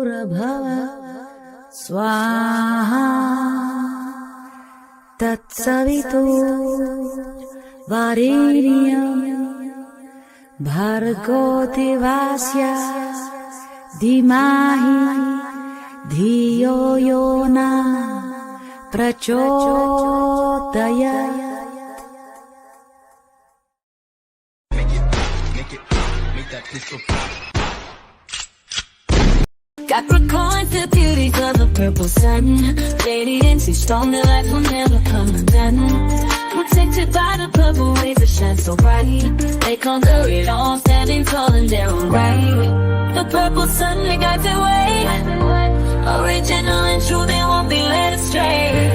Bhava Swaha Tatsavitu Varenyam Bhargo Devasya Dhimahi Dhiyo Yona Prachodayat. Capricorn, the beauty of the purple sun. Radiant, she's strong, the light will never come undone. Protected by the purple rays that shine so bright. They conquer it all, standing tall in their own right. The purple sun, they guide their way. Original and true, they won't be led astray.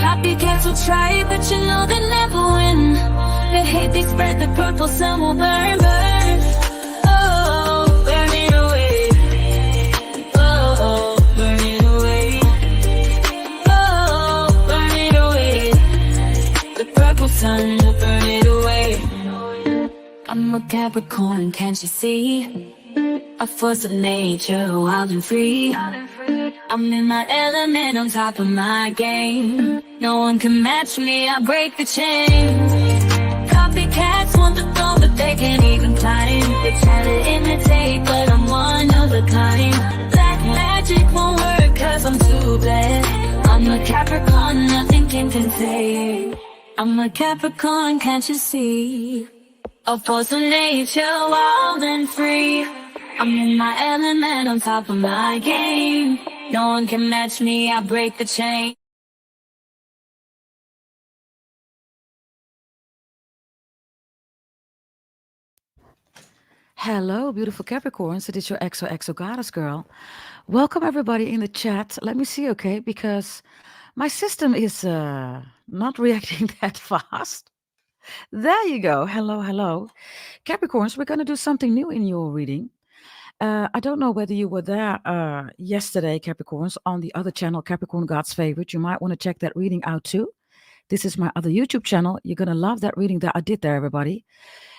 Copycats will try, but you know they never win. The hate they spread, the purple sun will burn, burn. Oh, burn it away. Oh, burn it away. Oh, burn it away. The purple sun will burn it away. I'm a Capricorn, can't you see? A force of nature, wild and free. I'm in my element, on top of my game. No one can match me, I break the chain. Copycats want the throne, but they can't even climb. They try to imitate, but I'm one of a kind. Black magic won't work, cause I'm too blessed. I'm a Capricorn, nothing can contain. I'm a Capricorn, can't you see? A force of nature, wild and free. I'm in my element, on top of my game. No one can match me, I break the chain. Hello, beautiful Capricorns. It is your XOXO goddess girl. Welcome everybody in the chat. Let me see, okay, because my system is not reacting that fast. There you go. Hello, hello. Capricorns, we're going to do something new in your reading. I don't know whether you were there yesterday, Capricorns, on the other channel, Capricorn God's Favorite. You might want to check that reading out too. This is my other YouTube channel. You're going to love that reading that I did there, everybody.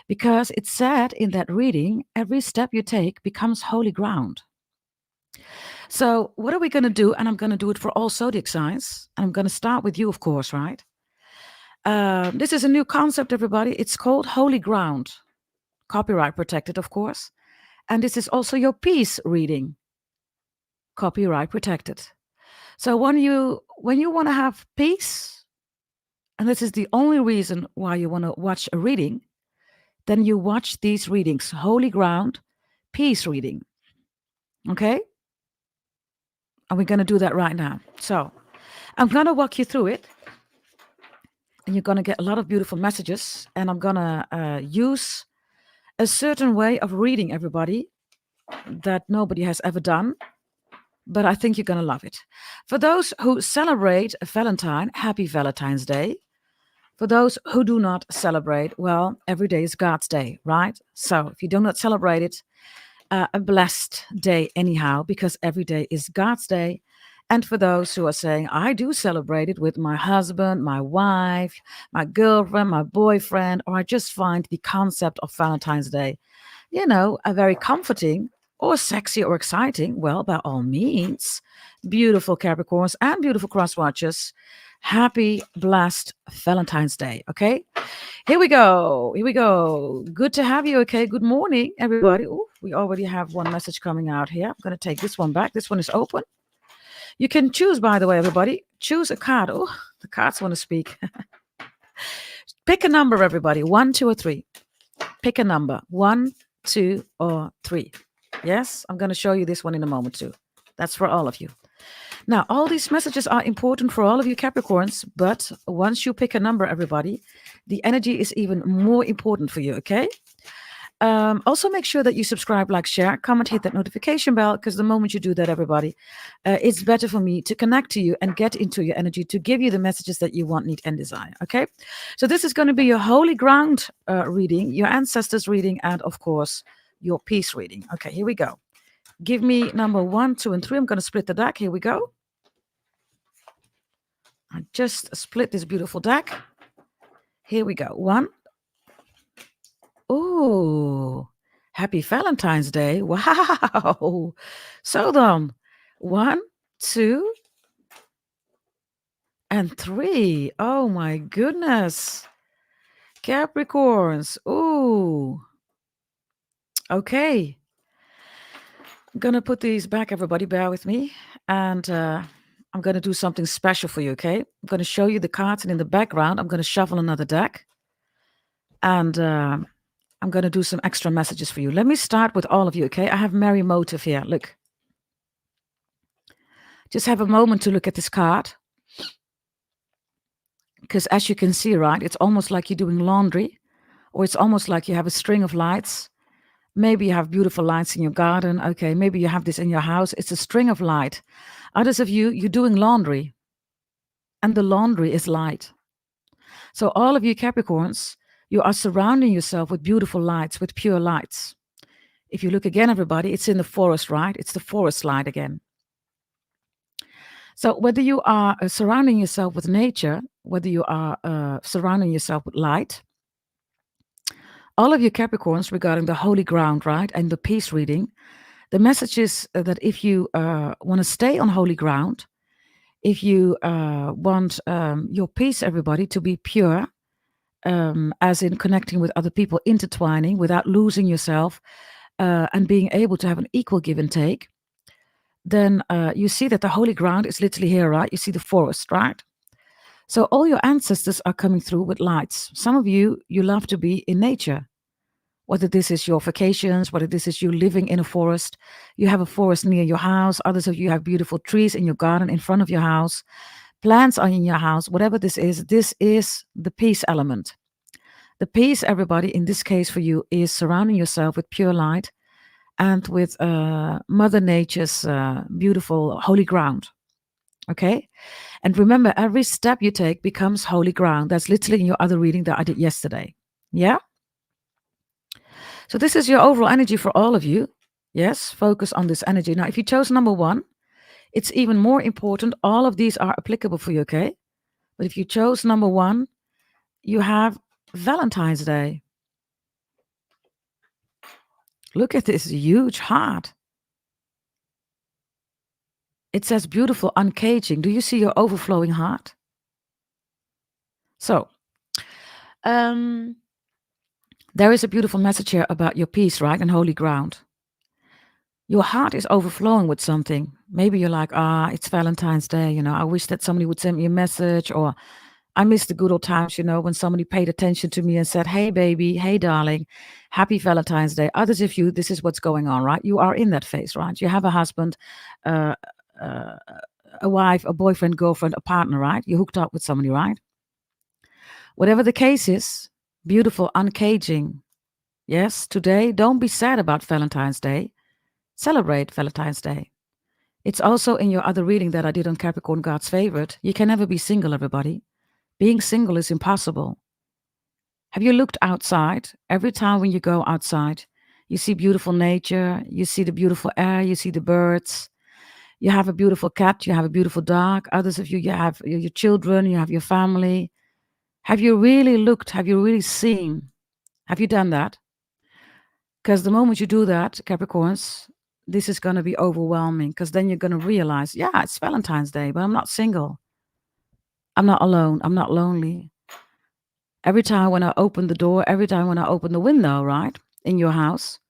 Because it said in that reading, every step you take becomes holy ground. So what are we going to do? And I'm going to do it for all zodiac signs. And I'm going to start with you, of course, right? This is a new concept, everybody. It's called holy ground. Copyright protected, of course. And this is also your peace reading. Copyright protected. So when you want to have peace, and this is the only reason why you want to watch a reading, then you watch these readings, holy ground, peace reading. Okay? And we're going to do that right now. So I'm going to walk you through it. And you're going to get a lot of beautiful messages. And I'm going to use a certain way of reading, everybody, that nobody has ever done. But I think you're going to love it. For those who celebrate Valentine, happy Valentine's Day. For those who do not celebrate, well, every day is God's day, right? So if you do not celebrate it, a blessed day anyhow, because every day is God's day. And for those who are saying, I do celebrate it with my husband, my wife, my girlfriend, my boyfriend, or I just find the concept of Valentine's Day, a very comforting or sexy or exciting, well, by all means, beautiful Capricorns and beautiful cross-watchers, happy, blessed Valentine's Day, okay? Here we go. Good to have you, okay? Good morning, everybody. Ooh, we already have one message coming out here. I'm going to take this one back. This one is open. You can choose, by the way, everybody. Choose a card. Oh, the cards want to speak. Pick a number, everybody. 1, 2, or 3. Pick a number. 1, 2, or 3. Yes, I'm going to show you this one in a moment too. That's for all of you. Now, all these messages are important for all of you Capricorns, but once you pick a number, everybody, the energy is even more important for you, okay? Also, make sure that you subscribe, like, share, comment, hit that notification bell, because the moment you do that, everybody, it's better for me to connect to you and get into your energy to give you the messages that you want, need, and desire, okay? So this is going to be your holy ground reading, your ancestors reading, and, of course, your peace reading. Okay, here we go. Give me number 1, 2, and 3. I'm going to split the deck. Here we go. I just split this beautiful deck. Here we go. 1. Oh, happy Valentine's Day. Wow. So then, 1, 2, and 3. Oh my goodness. Capricorns. Ooh. Okay. I'm going to put these back, everybody. Bear with me. And I'm going to do something special for you, okay? I'm going to show you the cards, and in the background, I'm going to shuffle another deck. And I'm going to do some extra messages for you. Let me start with all of you, okay? I have Mary Motive here. Look. Just have a moment to look at this card. Because as you can see, right, it's almost like you're doing laundry, or it's almost like you have a string of lights. Maybe you have beautiful lights in your garden. Okay, maybe you have this in your house. It's a string of light. Others of you, you're doing laundry, and the laundry is light. So all of you Capricorns, you are surrounding yourself with beautiful lights, with pure lights. If you look again, everybody, it's in the forest, right? It's the forest light again. So whether you are surrounding yourself with nature, whether you are surrounding yourself with light, all of you Capricorns regarding the holy ground, right, and the peace reading, the message is that if you want to stay on holy ground, if you want your peace, everybody, to be pure, as in connecting with other people, intertwining without losing yourself, and being able to have an equal give and take, then you see that the holy ground is literally here, right? You see the forest, right? So all your ancestors are coming through with lights. Some of you, you love to be in nature. Whether this is your vacations, whether this is you living in a forest, you have a forest near your house. Others of you have beautiful trees in your garden in front of your house. Plants are in your house. Whatever this is the peace element. The peace, everybody, in this case for you, is surrounding yourself with pure light and with Mother Nature's beautiful holy ground. Okay? And remember, every step you take becomes holy ground. That's literally in your other reading that I did yesterday. Yeah? So this is your overall energy for all of you. Yes, focus on this energy. Now, if you chose number 1, it's even more important. All of these are applicable for you, okay? But if you chose number 1, you have Valentine's Day. Look at this huge heart. It says beautiful uncaging. Do you see your overflowing heart? So, there is a beautiful message here about your peace, right? And holy ground. Your heart is overflowing with something. Maybe you're like, it's Valentine's Day. You know, I wish that somebody would send me a message, or I miss the good old times, you know, when somebody paid attention to me and said, hey, baby, hey, darling, happy Valentine's Day. Others of you, this is what's going on, right? You are in that phase, right? You have a husband, a wife, a boyfriend, girlfriend, a partner, right? You hooked up with somebody, right? Whatever the case is, beautiful uncaging. Yes, today, don't be sad about Valentine's Day. Celebrate Valentine's Day. It's also in your other reading that I did on Capricorn, God's favorite. You can never be single, everybody. Being single is impossible. Have you looked outside? Every time when you go outside, you see beautiful nature, you see the beautiful air, you see the birds. You have a beautiful cat, you have a beautiful dog. Others of you, you have your children, you have your family. Have you really looked? Have you really seen? Have you done that? Because the moment you do that, Capricorns, this is going to be overwhelming, because then you're going to realize, yeah, it's Valentine's Day, but I'm not single. I'm not alone. I'm not lonely. Every time when I open the door, every time when I open the window, right, in your house,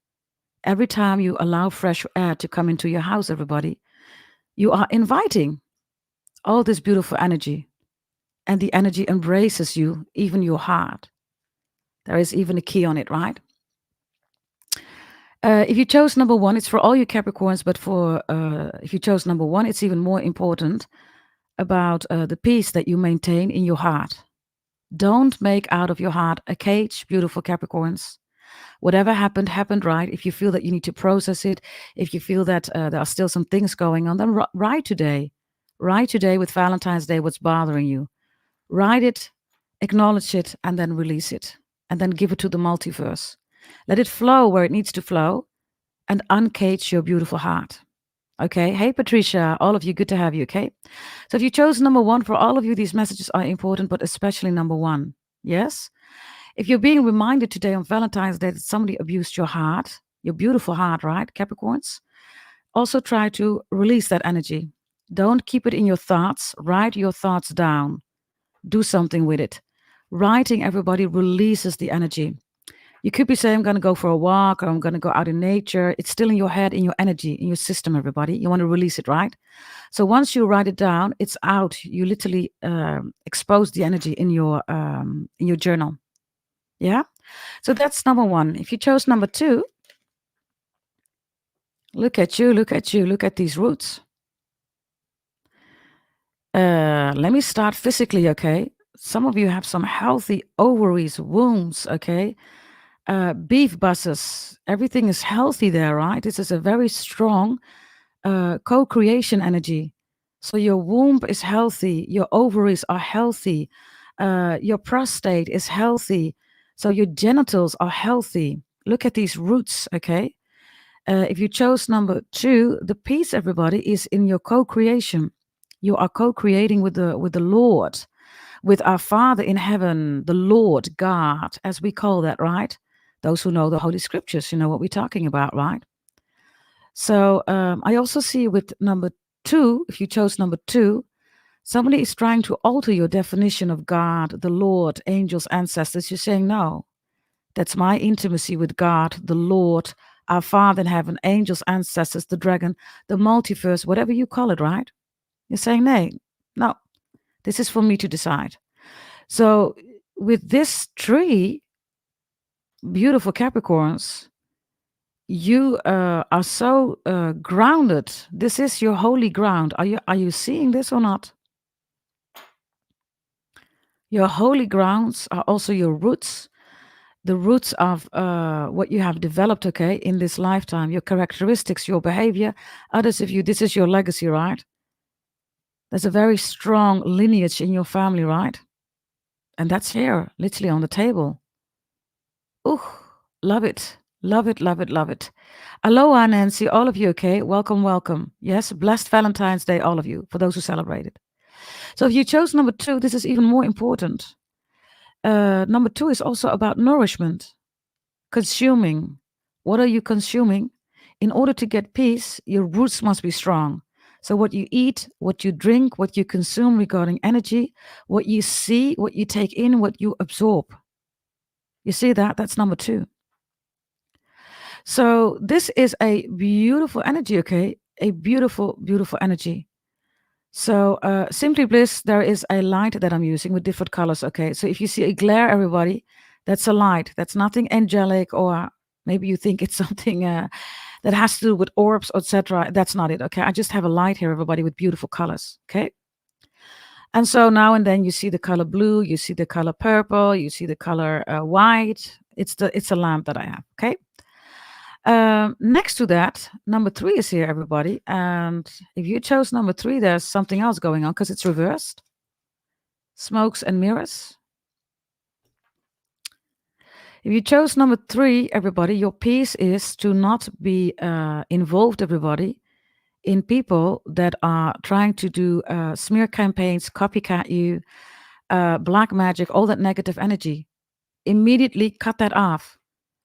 every time you allow fresh air to come into your house, everybody, you are inviting all this beautiful energy. And the energy embraces you, even your heart. There is even a key on it, right? If you chose number 1, it's for all you Capricorns, but for if you chose number 1, it's even more important about the peace that you maintain in your heart. Don't make out of your heart a cage, beautiful Capricorns. Whatever happened, happened, right? If you feel that you need to process it, if you feel that there are still some things going on, then write today. Write today with Valentine's Day what's bothering you. Write it, acknowledge it, and then release it. And then give it to the multiverse. Let it flow where it needs to flow, and uncage your beautiful heart. Okay? Hey, Patricia, all of you, good to have you, okay? So if you chose number 1, for all of you, these messages are important, but especially number 1. Yes? If you're being reminded today on Valentine's Day that somebody abused your heart, your beautiful heart, right, Capricorns? also try to release that energy. Don't keep it in your thoughts. Write your thoughts down. Do something with it. Writing, everybody, releases the energy. You could be saying, I'm going to go for a walk, or I'm going to go out in nature. It's still in your head, in your energy, in your system, everybody. You want to release it, right? So once you write it down, it's out. You literally expose the energy in your journal. Yeah? So that's number one. If you chose number two, look at you, look at you, look at these roots. Let me start physically, okay? Some of you have some healthy ovaries, wombs, okay? Beef buses, everything is healthy there, right? This is a very strong co-creation energy. So your womb is healthy, your ovaries are healthy, your prostate is healthy, so your genitals are healthy. Look at these roots, okay? If you chose number two, the peace, everybody, is in your co-creation. You are co-creating with the Lord, with our Father in heaven, the Lord God, as we call that, right? Those who know the Holy Scriptures, you know what we're talking about, right? So I also see with number two, if you chose number two, somebody is trying to alter your definition of God, the Lord, angels, ancestors. You're saying, no, that's my intimacy with God, the Lord, our Father in heaven, angels, ancestors, the dragon, the multiverse, whatever you call it, right? You're saying, no, this is for me to decide. So with this tree, beautiful Capricorns, you are so grounded. This is your holy ground. Are you seeing this or not? Your holy grounds are also your roots, the roots of what you have developed, okay, in this lifetime, your characteristics, your behavior. Others of you, this is your legacy, right? There's a very strong lineage in your family, right? And that's here, literally on the table. Ooh, love it. Love it, love it, love it. Aloha, Nancy, all of you, okay? Welcome, welcome. Yes, blessed Valentine's Day, all of you, for those who celebrate it. So if you chose number two, this is even more important. Number two is also about nourishment, consuming. What are you consuming? In order to get peace, your roots must be strong. So what you eat, what you drink, what you consume regarding energy, what you see, what you take in, what you absorb. You see that? That's number two. So this is a beautiful energy, okay? A beautiful, beautiful energy. So Simply Bliss, there is a light that I'm using with different colors, okay? So if you see a glare, everybody, that's a light. That's nothing angelic, or maybe you think it's something that has to do with orbs, etc. That's not it, okay? I just have a light here, everybody, with beautiful colors, okay? And so now and then you see the color blue, you see the color purple, you see the color white. It's a lamp that I have, okay? Next to that, number three is here, everybody. And if you chose number three, there's something else going on because it's reversed. Smokes and mirrors. If you chose number three, everybody, your piece is to not be involved, everybody, in people that are trying to do smear campaigns, copycat you, black magic, all that negative energy. Immediately cut that off.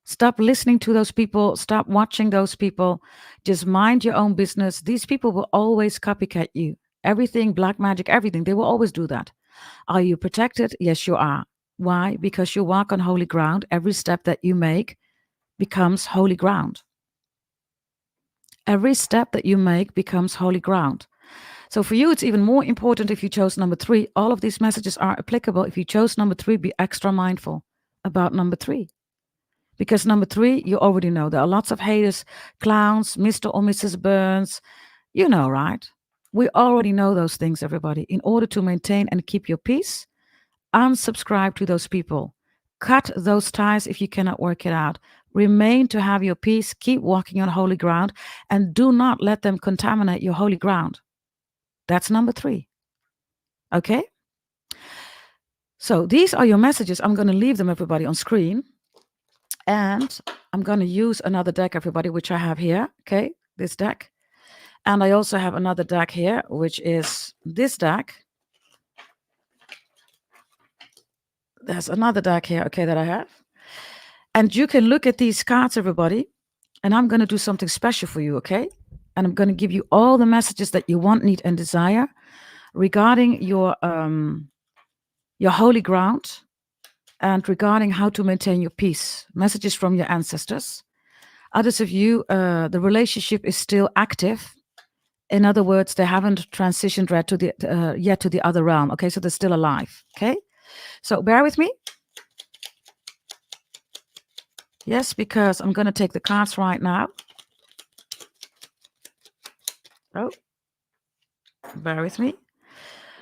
Stop listening to those people. Stop watching those people. Just mind your own business. These people will always copycat you. Everything, black magic, everything. They will always do that. Are you protected? Yes, you are. Why? Because you walk on holy ground. Every step that you make becomes holy ground. Every step that you make becomes holy ground. So for you, it's even more important if you chose number three. All of these messages are applicable. If you chose number three, be extra mindful about number three. Because number three, you already know there are lots of haters, clowns, Mr. or Mrs. Burns. You know, right? We already know those things, everybody. In order to maintain and keep your peace, unsubscribe to those people. Cut those ties if you cannot work it out. Remain to have your peace. Keep walking on holy ground. And do not let them contaminate your holy ground. That's number three. Okay? So these are your messages. I'm going to leave them, everybody, on screen. And I'm going to use another deck, everybody, which I have here. Okay, this deck. And I also have another deck here, which is this deck. There's another deck here, okay, that I have. And you can look at these cards, everybody. And I'm going to do something special for you, okay? and I'm going to give you all the messages that you want, need, and desire regarding your holy ground and regarding how to maintain your peace. Messages from your ancestors. Others of you, the relationship is still active. In other words, they haven't transitioned yet to the other realm. Okay, so they're still alive. Okay, so bear with me. Yes, because I'm going to take the cards right now. Oh, bear with me.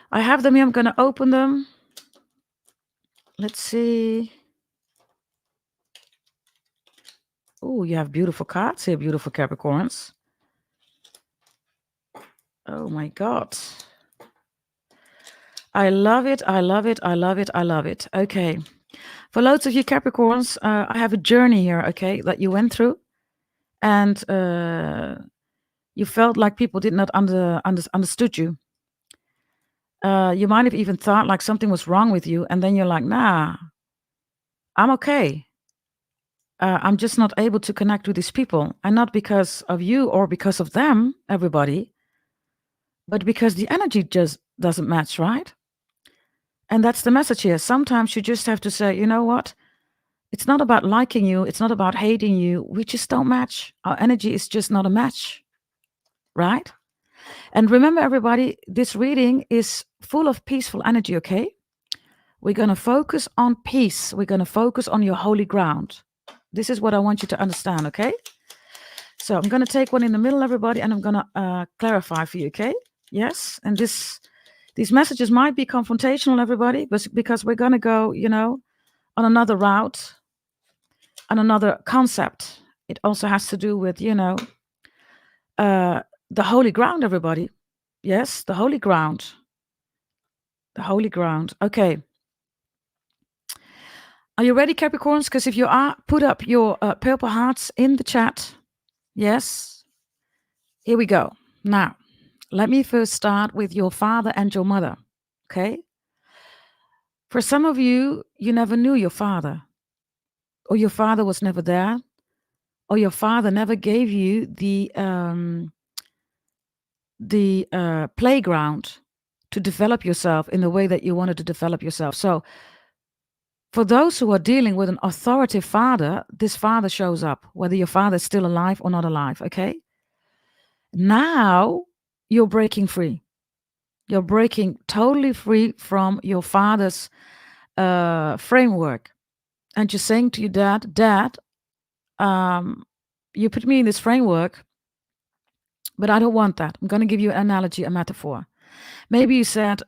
I have them here. I'm going to open them. Let's see. Oh, you have beautiful cards here, beautiful Capricorns. Oh my God. I love it. I love it. I love it. I love it. Okay. For loads of you Capricorns, I have a journey here, okay, that you went through. And you felt like people did not understood you. You might have even thought like something was wrong with you. And then you're like, nah, I'm okay. I'm just not able to connect with these people. And not because of you or because of them, everybody, but because the energy just doesn't match, right? And that's the message here. Sometimes you just have to say, you know what? It's not about liking you. It's not about hating you. We just don't match. Our energy is just not a match, right? And remember, everybody, this reading is full of peaceful energy, okay? We're going to focus on peace. We're going to focus on your holy ground. This is what I want you to understand, okay? So I'm going to take one in the middle, everybody, and I'm going to clarify for you, okay? Yes, and these messages might be confrontational, everybody, but because we're going to go, on another route, on another concept. It also has to do with, the holy ground, everybody. Yes, the holy ground. The holy ground. Okay. Are you ready, Capricorns? Because if you are, put up your purple hearts in the chat. Yes. Here we go. Now, let me first start with your father and your mother. Okay. For some of you, you never knew your father, or your father was never there, or your father never gave you the playground to develop yourself in the way that you wanted to develop yourself. So for those who are dealing with an authoritative father, this father shows up, whether your father is still alive or not alive, okay? Now you're breaking free. You're breaking totally free from your father's framework. And you're saying to your dad, Dad, you put me in this framework, but I don't want that. I'm going to give you an analogy, a metaphor. Maybe you said,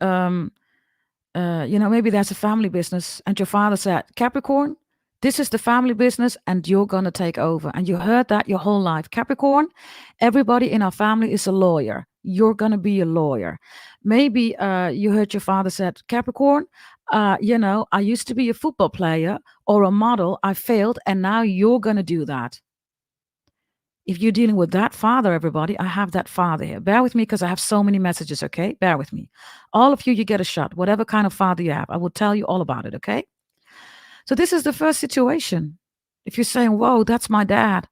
maybe there's a family business, and your father said, Capricorn, this is the family business, and you're going to take over. And you heard that your whole life. Capricorn, everybody in our family is a lawyer. You're going to be a lawyer. Maybe you heard your father said, Capricorn, I used to be a football player or a model. I failed, and now you're going to do that. If you're dealing with that father, everybody, I have that father here. Bear with me because I have so many messages, okay? Bear with me. All of you, you get a shot. Whatever kind of father you have, I will tell you all about it, okay? So this is the first situation. If you're saying, whoa, that's my dad.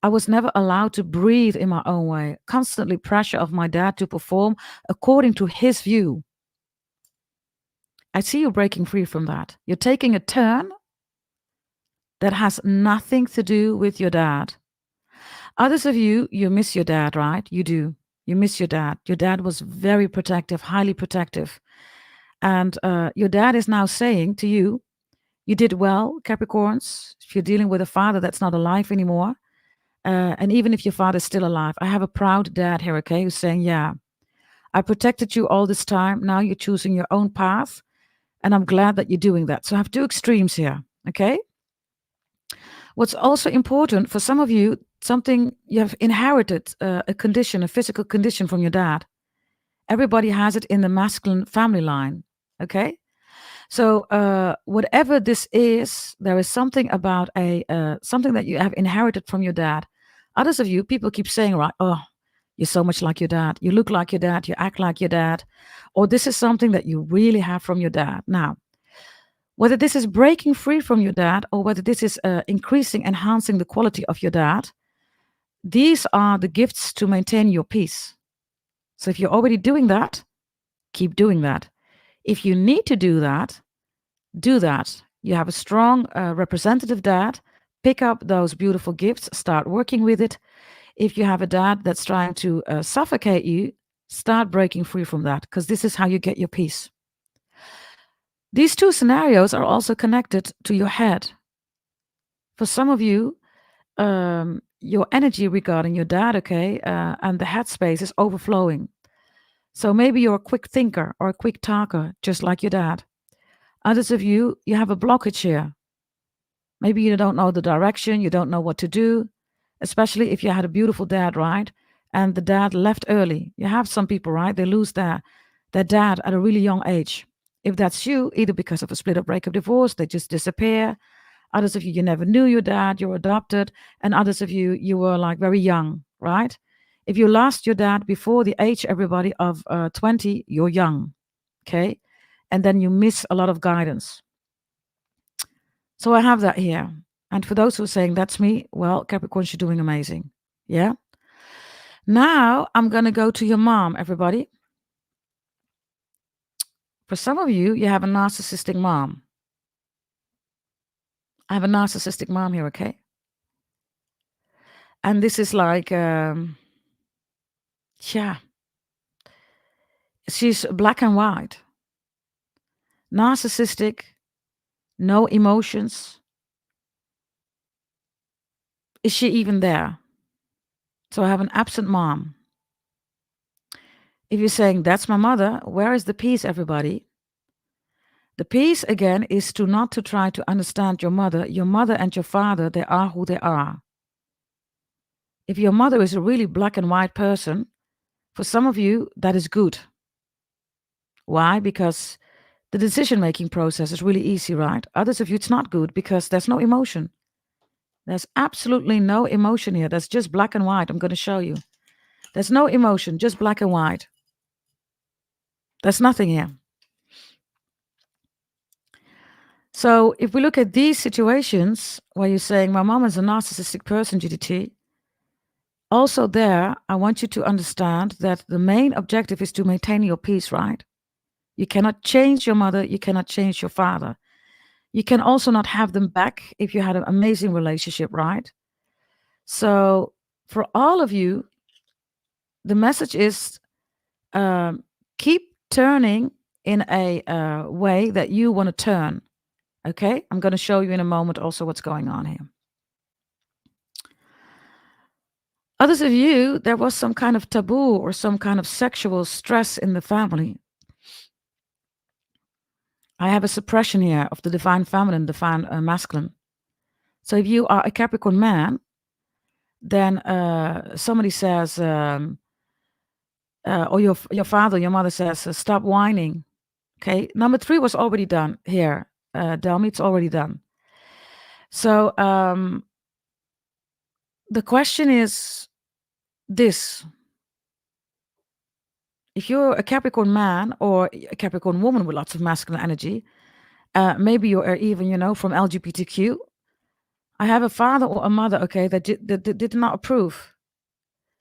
I was never allowed to breathe in my own way. Constantly pressure of my dad to perform according to his view. I see you breaking free from that. You're taking a turn that has nothing to do with your dad. Others of you, you miss your dad, right? You do. You miss your dad. Your dad was very protective, highly protective. And your dad is now saying to you, you did well, Capricorns, if you're dealing with a father that's not alive anymore. And even if your father's still alive, I have a proud dad here, okay, who's saying, yeah, I protected you all this time. Now you're choosing your own path. And I'm glad that you're doing that. So I have two extremes here, okay? What's also important for some of you, something you have inherited, a condition, a physical condition from your dad. Everybody has it in the masculine family line, okay? So whatever this is, there is something about something that you have inherited from your dad. Others of you, people keep saying, right, oh, you're so much like your dad. You look like your dad. You act like your dad. Or this is something that you really have from your dad. Now, whether this is breaking free from your dad or whether this is increasing, enhancing the quality of your dad, These are the gifts to maintain your peace. So if you're already doing that, keep doing that. If you need to do that, do that. You have a strong representative dad, pick up those beautiful gifts, start working with it. If you have a dad that's trying to suffocate you, start breaking free from that, because this is how you get your peace. These two scenarios are also connected to your head. For some of you, your energy regarding your dad, okay, and the headspace is overflowing. So maybe you're a quick thinker or a quick talker, just like your dad. Others of you, you have a blockage here. Maybe you don't know the direction, you don't know what to do, especially if you had a beautiful dad, right? And the dad left early. You have some people, right? They lose their dad at a really young age. If that's you, either because of a split up, breakup, divorce, they just disappear. Others of you, you never knew your dad, you're adopted. And others of you, you were like very young, right? If you lost your dad before the age, everybody, of 20, you're young, okay? And then you miss a lot of guidance. So I have that here. And for those who are saying, that's me, well, Capricorn, you're doing amazing. Yeah? Now I'm going to go to your mom, everybody. For some of you, you have a narcissistic mom. I have a narcissistic mom here, okay? And this is like, yeah, she's black and white. Narcissistic, no emotions. Is she even there? So I have an absent mom. If you're saying, that's my mother, where is the peace, everybody? The peace, again, is to not to try to understand your mother. Your mother and your father, they are who they are. If your mother is a really black and white person, for some of you, that is good. Why? Because the decision-making process is really easy, right? Others of you, it's not good because there's no emotion. There's absolutely no emotion here. That's just black and white. I'm going to show you. There's no emotion, just black and white. There's nothing here. So if we look at these situations where you're saying, my mom is a narcissistic person, GDT, also there, I want you to understand that the main objective is to maintain your peace, right? You cannot change your mother. You cannot change your father. You can also not have them back if you had an amazing relationship, right? So for all of you, the message is keep turning in a way that you want to turn. Okay? I'm going to show you in a moment also what's going on here. Others of you, there was some kind of taboo or some kind of sexual stress in the family. I have a suppression here of the divine feminine, divine masculine. So if you are a Capricorn man, then somebody says, or your father, your mother says, stop whining. Okay, number 3 was already done here. Delmi, it's already done. So the question is this. If you're a Capricorn man or a Capricorn woman with lots of masculine energy, maybe you're even, from LGBTQ, I have a father or a mother, okay, that did not approve.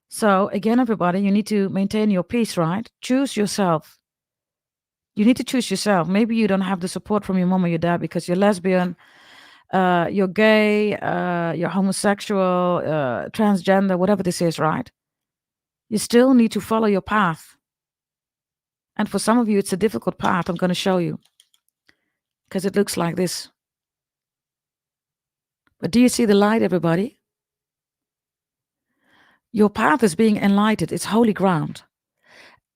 So again, everybody, you need to maintain your peace, right? Choose yourself. You need to choose yourself. Maybe you don't have the support from your mom or your dad because you're lesbian, you're gay, you're homosexual, transgender, whatever this is, right? You still need to follow your path. And for some of you, it's a difficult path. I'm going to show you because it looks like this. But do you see the light, everybody? Your path is being enlightened. It's holy ground.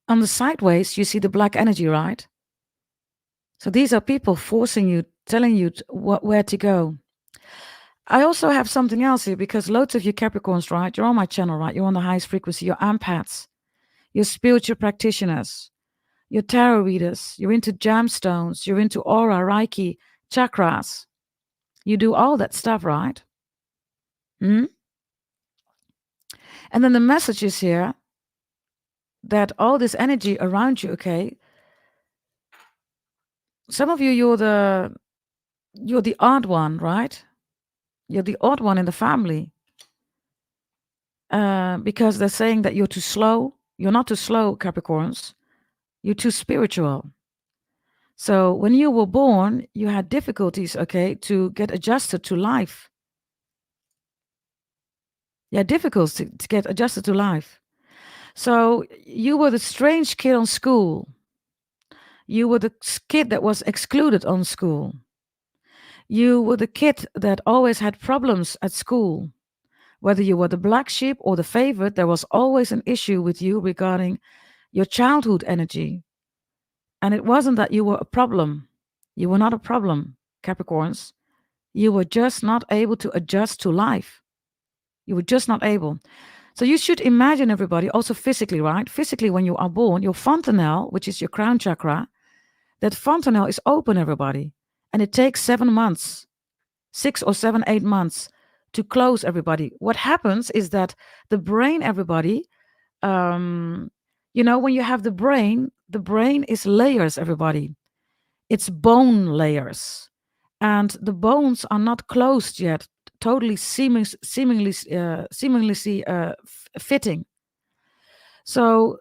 On the sideways, you see the black energy, right? So these are people forcing you, telling you where to go. I also have something else here because loads of you Capricorns, right? You're on my channel, right? You're on the highest frequency. You're empaths. You're spiritual practitioners. You're tarot readers. You're into gemstones. You're into aura, Reiki, chakras. You do all that stuff, right? And then the message is here that all this energy around you, okay? Some of you, you're the odd one, right? You're the odd one in the family. because they're saying that you're too slow. You're not too slow, Capricorns. You're too spiritual. So when you were born, you had difficulties, okay, to get adjusted to life. You had difficulties to get adjusted to life. So you were the strange kid on school. You were the kid that was excluded on school. You were the kid that always had problems at school. Whether you were the black sheep or the favorite, there was always an issue with you regarding your childhood energy. And it wasn't that you were a problem. You were not a problem, Capricorns. You were just not able to adjust to life. You were just not able. So you should imagine, everybody, also physically, right? Physically, when you are born, your fontanelle, which is your crown chakra, that fontanelle is open, everybody. And it takes 7 months, 6 or 7, 8 months to close, everybody. What happens is that the brain, everybody, when you have the brain is layers, everybody. It's bone layers. And the bones are not closed yet, totally seemingly fitting. So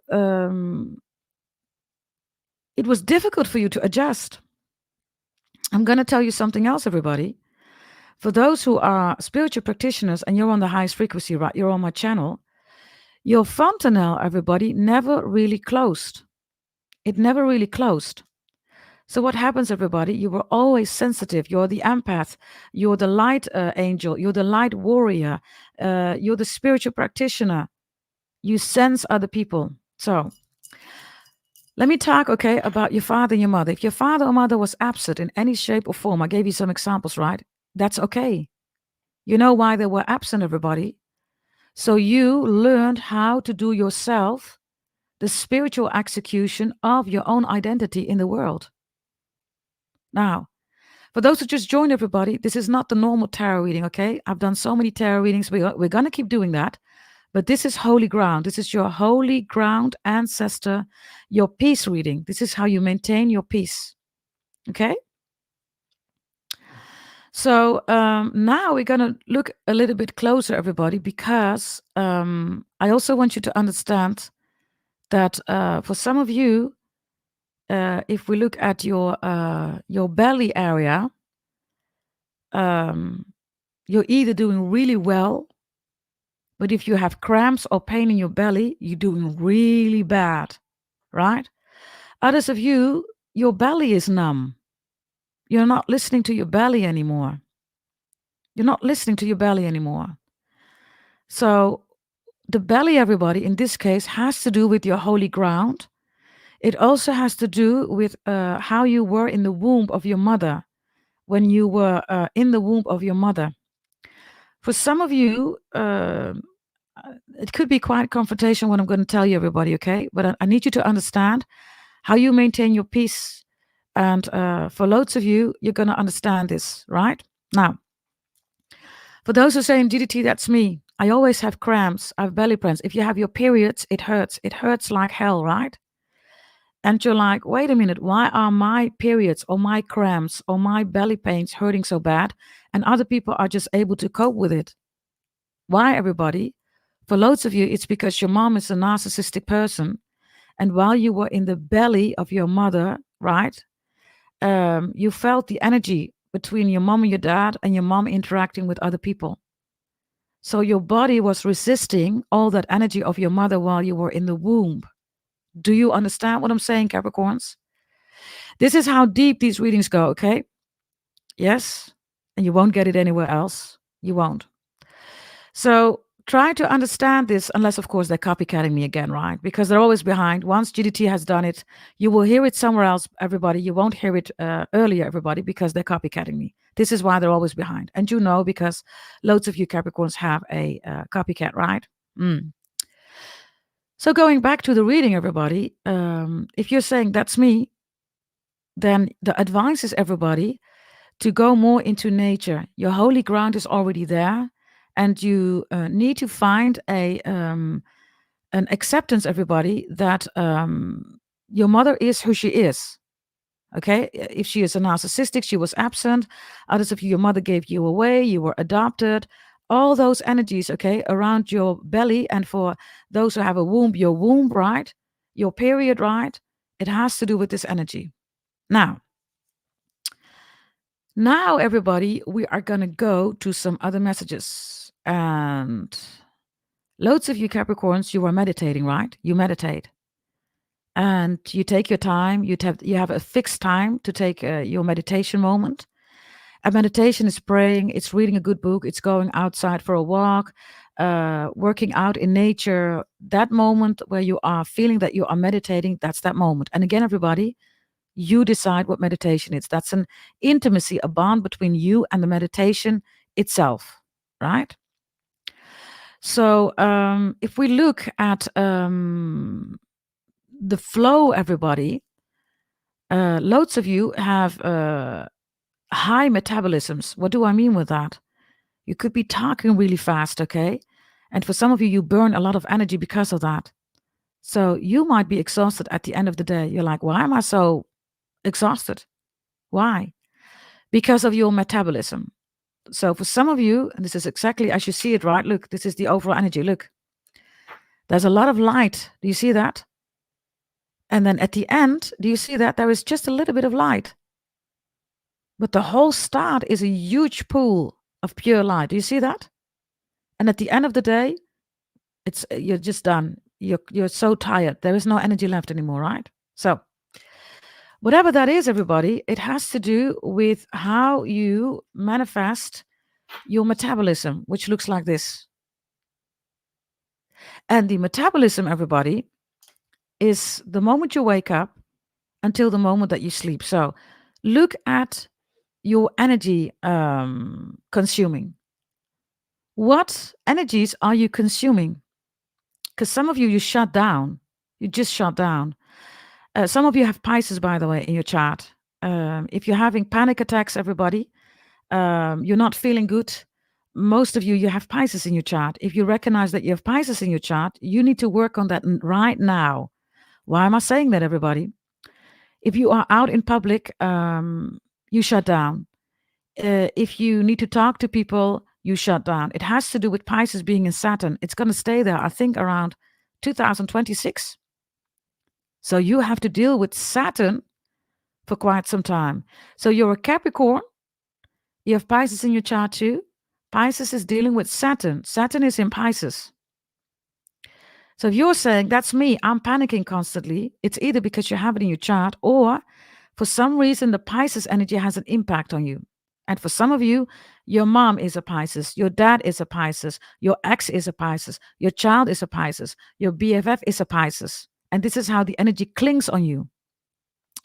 it was difficult for you to adjust. I'm going to tell you something else, everybody. For those who are spiritual practitioners and you're on the highest frequency, right? You're on my channel. Your fontanelle, everybody, never really closed. It never really closed. So what happens, everybody? You were always sensitive. You're the empath. You're the light angel. You're the light warrior. You're the spiritual practitioner. You sense other people. So let me talk, okay, about your father and your mother. If your father or mother was absent in any shape or form, I gave you some examples, right? That's okay. You know why they were absent, everybody? So you learned how to do yourself the spiritual execution of your own identity in the world. Now, for those who just joined, everybody, this is not the normal tarot reading, okay? I've done so many tarot readings. We're going to keep doing that. But this is holy ground. This is your holy ground ancestor, your peace reading. This is how you maintain your peace, okay? So now we're going to look a little bit closer, everybody, because I also want you to understand that for some of you, if we look at your belly area, you're either doing really well, but if you have cramps or pain in your belly, you're doing really bad, right? Others of you, your belly is numb. You're not listening to your belly anymore. You're not listening to your belly anymore. So the belly, everybody, in this case, has to do with your holy ground. It also has to do with how you were in the womb of your mother, when you were in the womb of your mother. For some of you, it could be quite confrontation what I'm going to tell you, everybody, okay? But I need you to understand how you maintain your peace. And for loads of you, you're going to understand this, right? Now, for those who are saying, DDT, that's me. I always have cramps. I have belly cramps. If you have your periods, it hurts. It hurts like hell, right? And you're like, wait a minute, why are my periods or my cramps or my belly pains hurting so bad? And other people are just able to cope with it. Why, everybody? For loads of you, it's because your mom is a narcissistic person. And while you were in the belly of your mother, right, you felt the energy between your mom and your dad and your mom interacting with other people. So your body was resisting all that energy of your mother while you were in the womb. Do you understand what I'm saying, Capricorns? This is how deep these readings go, okay? Yes? And you won't get it anywhere else. You won't. So try to understand this, unless, of course, they're copycatting me again, right? Because they're always behind. Once GDT has done it, you will hear it somewhere else, everybody. You won't hear it earlier, everybody, because they're copycatting me. This is why they're always behind. And you know, because loads of you Capricorns have a copycat, right? So going back to the reading, everybody, if you're saying that's me, then the advice is, everybody, to go more into nature. Your holy ground is already there, and you need to find an acceptance, everybody, that your mother is who she is. Okay, if she is a narcissistic, she was absent. Others of you, your mother gave you away, you were adopted. all those energies, okay, around your belly. And for those who have a womb, your womb, right? Your period, right? It has to do with this energy. Now, everybody, we are going to go to some other messages. And loads of you Capricorns, you are meditating, right? You meditate. And you take your time. You have a fixed time to take your meditation moment. A meditation is praying, it's reading a good book, it's going outside for a walk, working out in nature. That moment where you are feeling that you are meditating, that's that moment. And again, everybody, you decide what meditation is. That's an intimacy, a bond between you and the meditation itself, right? So if we look at the flow, everybody, loads of you have high metabolisms. What do I mean with that? You could be talking really fast, okay? And for some of you, you burn a lot of energy because of that. So you might be exhausted at the end of the day. You're like, why am I so exhausted? Why? Because of your metabolism. So for some of you, and this is exactly as you see it, right? Look, this is the overall energy. Look, there's a lot of light. Do you see that? And then at the end, do you see that there is just a little bit of light? But the whole start is a huge pool of pure light. Do you see that? And at the end of the day, you're just done. You're so tired. There is no energy left anymore, right? So whatever that is, everybody, it has to do with how you manifest your metabolism, which looks like this. And the metabolism, everybody, is the moment you wake up until the moment that you sleep. So look at your energy consuming. What energies are you consuming? Because some of you, you shut down. You just shut down. Some of you have Pisces, by the way, in your chart. If you're having panic attacks, everybody, you're not feeling good. Most of you, you have Pisces in your chart. If you recognize that you have Pisces in your chart, you need to work on that right now. Why am I saying that, everybody? If you are out in public, you shut down. If you need to talk to people, you shut down. It has to do with Pisces being in Saturn. It's going to stay there, I think, around 2026. So you have to deal with Saturn for quite some time. So you're a Capricorn. You have Pisces in your chart too. Pisces is dealing with Saturn. Saturn is in Pisces. So if you're saying, that's me, I'm panicking constantly, it's either because you have it in your chart or for some reason the Pisces energy has an impact on you. And for some of you, your mom is a Pisces, your dad is a Pisces, your ex is a Pisces, your child is a Pisces, your BFF is a Pisces. And this is how the energy clings on you.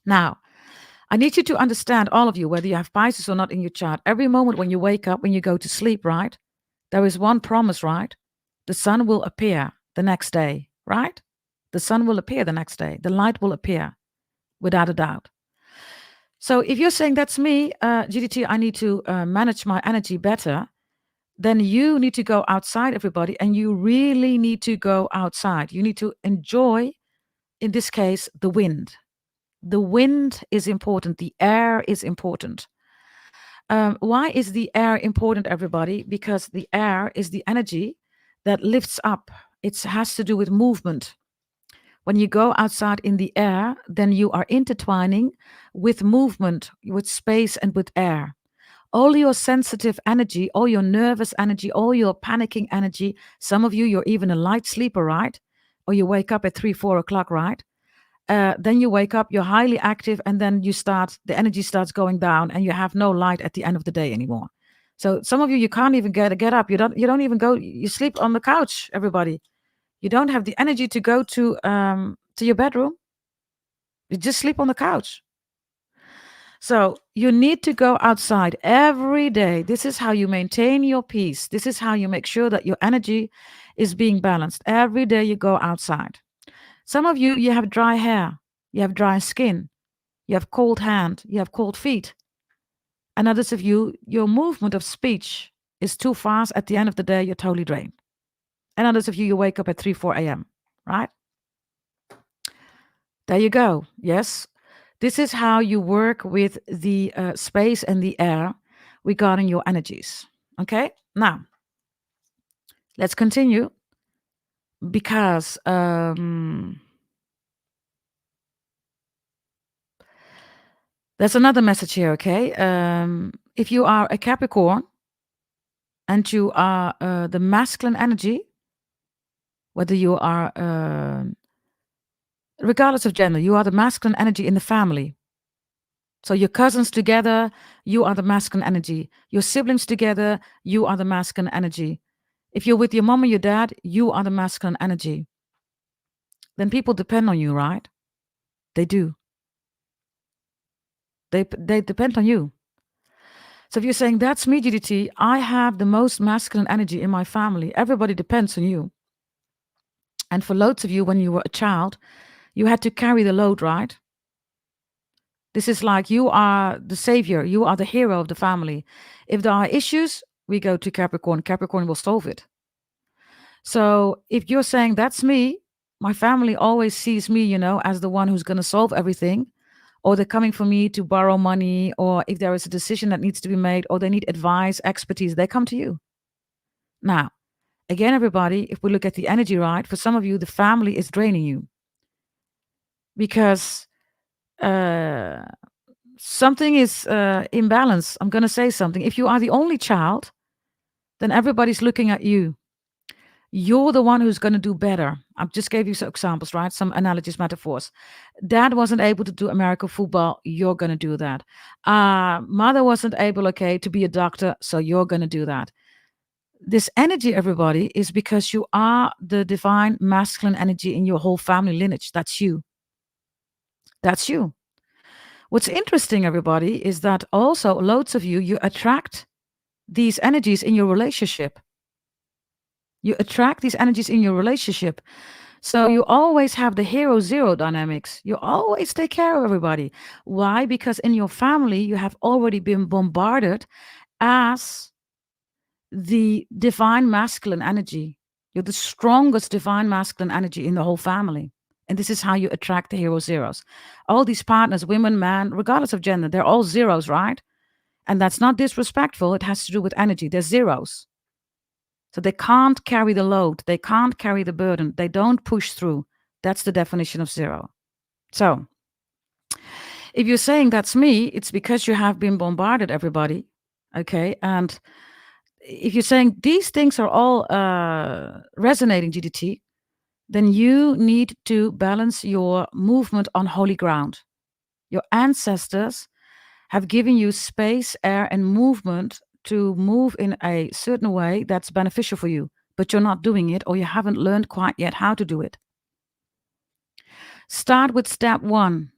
Now, I need you to understand, all of you, whether you have Pisces or not in your chart, every moment when you wake up, when you go to sleep, right? There is one promise, right? The sun will appear the next day, right? The sun will appear the next day. The light will appear, without a doubt. So if you're saying, that's me, GDT, I need to manage my energy better, then you need to go outside, everybody, and you really need to go outside. You need to enjoy, in this case, the wind. The wind is important. The air is important. Why is the air important, everybody? Because the air is the energy that lifts up. It has to do with movement. When you go outside in the air, then you are intertwining with movement, with space, and with air. All your sensitive energy, all your nervous energy, all your panicking energy. Some of you, you're even a light sleeper, right? Or you wake up at 3, 4 o'clock, right? Then you wake up, you're highly active, and then the energy starts going down, and you have no light at the end of the day anymore. So some of you, you can't even get up. You don't even go. You sleep on the couch, everybody. You don't have the energy to go to your bedroom. You just sleep on the couch. So you need to go outside every day. This is how you maintain your peace. This is how you make sure that your energy is being balanced. Every day you go outside. Some of you, you have dry hair, you have dry skin, you have cold hand, you have cold feet. And others of you, your movement of speech is too fast. At the end of the day, you're totally drained. And others of you, you wake up at 3, 4 a.m., right? There you go. Yes. This is how you work with the space and the air regarding your energies. Okay? Now, Let's continue because there's another message here, okay? If you are a Capricorn and you are the masculine energy, whether you are, regardless of gender, you are the masculine energy in the family. So your cousins together, you are the masculine energy. Your siblings together, you are the masculine energy. If you're with your mom and your dad, you are the masculine energy. Then people depend on you, right? They do. They depend on you. So if you're saying that's me, GDT, I have the most masculine energy in my family. Everybody depends on you. And for loads of you, when you were a child, you had to carry the load, right? This is like you are the savior, you are the hero of the family. If there are issues, we go to Capricorn. Capricorn will solve it. So if you're saying that's me, my family always sees me, as the one who's going to solve everything, or they're coming for me to borrow money, or if there is a decision that needs to be made, or they need advice, expertise, they come to you. Now, again, everybody, if we look at the energy, right, for some of you, the family is draining you because something is imbalance. I'm going to say something. If you are the only child, then everybody's looking at you. You're the one who's going to do better. I just gave you some examples, right? Some analogies, metaphors. Dad wasn't able to do American football. You're going to do that. Mother wasn't able, okay, to be a doctor. So you're going to do that. This energy, everybody, is because you are the divine masculine energy in your whole family lineage. That's you. That's you. What's interesting, everybody, is that also loads of you attract these energies in your relationship. You attract these energies in your relationship. So you always have the hero-zero dynamics. You always take care of everybody. Why? Because in your family, you have already been bombarded as the divine masculine energy. You're the strongest divine masculine energy in the whole family. And this is how you attract the hero-zeros. All these partners, women, men, regardless of gender, they're all zeros, right? And that's not disrespectful. It has to do with energy. They're zeros. So they can't carry the load. They can't carry the burden. They don't push through. That's the definition of zero. So if you're saying that's me, it's because you have been bombarded, everybody. Okay. And if you're saying these things are all resonating, GDT, then you need to balance your movement on holy ground. Your ancestors have given you space, air, and movement to move in a certain way that's beneficial for you, but you're not doing it or you haven't learned quite yet how to do it. Start with step 1.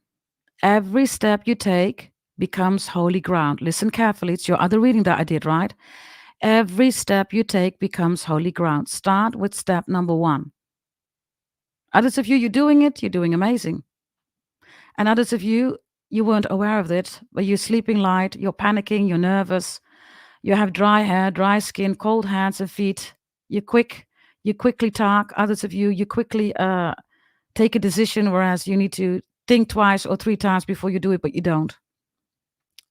Every step you take becomes holy ground. Listen carefully. It's your other reading that I did, right? Every step you take becomes holy ground. Start with step number 1. Others of you, you're doing it. You're doing amazing. And others of you, you weren't aware of it, but you're sleeping light. You're panicking. You're nervous. You have dry hair, dry skin, cold hands and feet. You quickly talk. Others of you, you quickly take a decision, whereas you need to think twice or 3 times before you do it, but you don't.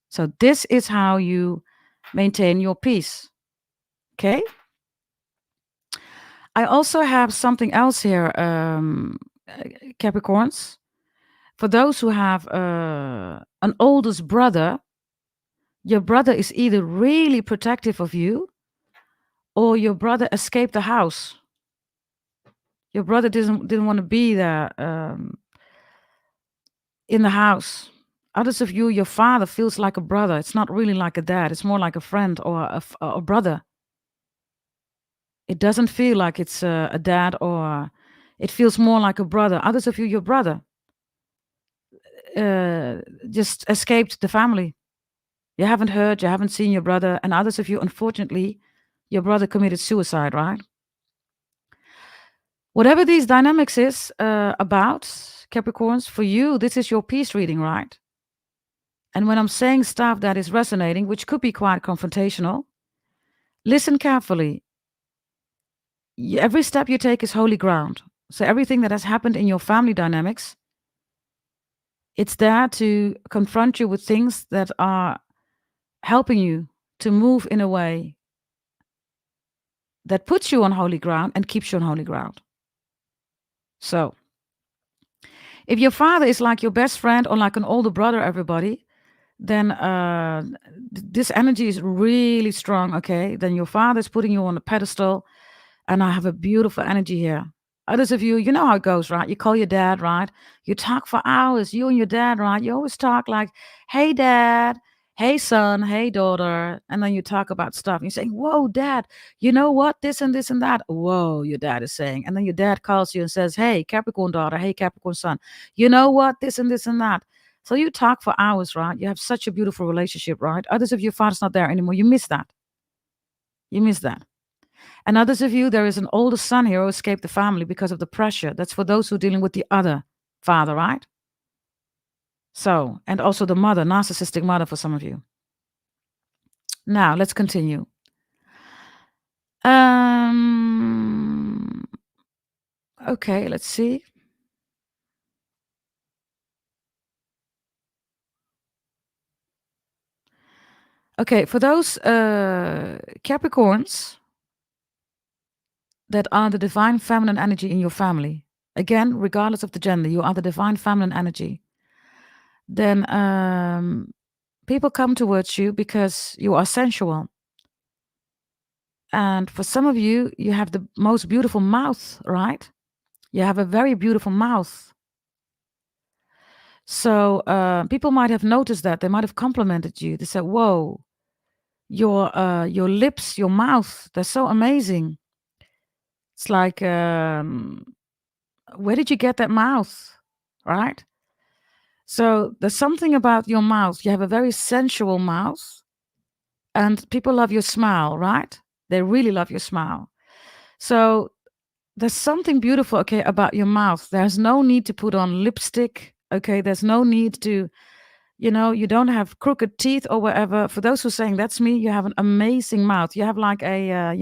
So this is how you maintain your peace. Okay? I also have something else here, Capricorns. For those who have an oldest brother, your brother is either really protective of you or your brother escaped the house. Your brother didn't want to be there in the house. Others of you, your father feels like a brother. It's not really like a dad. It's more like a friend or a brother. It doesn't feel like it's a dad, or it feels more like a brother. Others of you, your brother just escaped the family. You haven't heard, you haven't seen your brother. And others of you, unfortunately, your brother committed suicide, right? Whatever these dynamics is about, Capricorns, for you, this is your peace reading, right? And when I'm saying stuff that is resonating, which could be quite confrontational, listen carefully. Every step you take is holy ground. So everything that has happened in your family dynamics, it's there to confront you with things that are helping you to move in a way that puts you on holy ground and keeps you on holy ground. So, if your father is like your best friend or like an older brother, everybody, then this energy is really strong, okay? Then your father is putting you on a pedestal, and I have a beautiful energy here. Others of you, you know how it goes, right? You call your dad, right? You talk for hours, you and your dad, right? You always talk like, hey, dad, hey, son, hey, daughter. And then you talk about stuff. And you're saying, whoa, dad, you know what? This and this and that. Whoa, your dad is saying. And then your dad calls you and says, hey, Capricorn daughter, hey, Capricorn son, you know what? This and this and that. So you talk for hours, right? You have such a beautiful relationship, right? Others of your father's not there anymore. You miss that. You miss that. And others of you, there is an older son here who escaped the family because of the pressure. That's for those who are dealing with the other father, right? So, and also the mother, narcissistic mother for some of you. Now, let's continue. Okay, let's see. Okay, for those Capricorns that are the divine feminine energy in your family, again, regardless of the gender, you are the divine feminine energy. Then people come towards you because you are sensual. And for some of you, you have the most beautiful mouth, right? You have a very beautiful mouth. So people might have noticed that. They might have complimented you. They said, whoa, your lips, your mouth, they're so amazing. It's like, where did you get that mouth, right? So there's something about your mouth. You have a very sensual mouth. And people love your smile, right? They really love your smile. So there's something beautiful, okay, about your mouth. There's no need to put on lipstick, okay? There's no need to, you don't have crooked teeth or whatever. For those who are saying that's me, you have an amazing mouth. You have like a,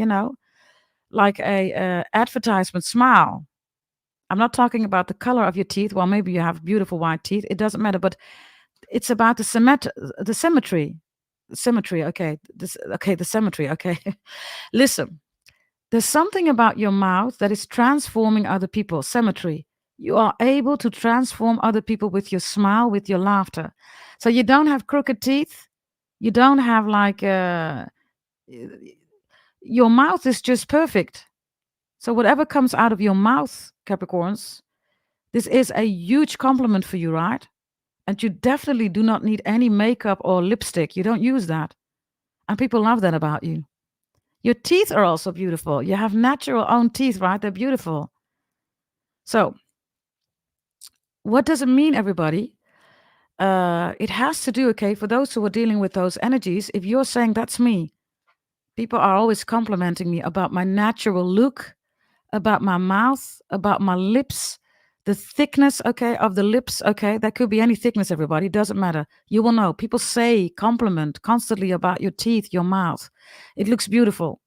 advertisement smile. I'm not talking about the color of your teeth. Well, maybe you have beautiful white teeth. It doesn't matter, but it's about the symmetry. Symmetry, okay. The symmetry, okay. Listen. There's something about your mouth that is transforming other people. Symmetry. You are able to transform other people with your smile, with your laughter. So you don't have crooked teeth. You don't have like your mouth is just perfect. So whatever comes out of your mouth, Capricorns, this is a huge compliment for you, right? And you definitely do not need any makeup or lipstick. You don't use that. And people love that about you. Your teeth are also beautiful. You have natural own teeth, right? They're beautiful. So, what does it mean, everybody? It has to do, okay, for those who are dealing with those energies, if you're saying that's me, people are always complimenting me about my natural look, about my mouth, about my lips, the thickness, okay, of the lips, okay, that could be any thickness, everybody, doesn't matter. You will know. People say, compliment constantly about your teeth, your mouth. It looks beautiful.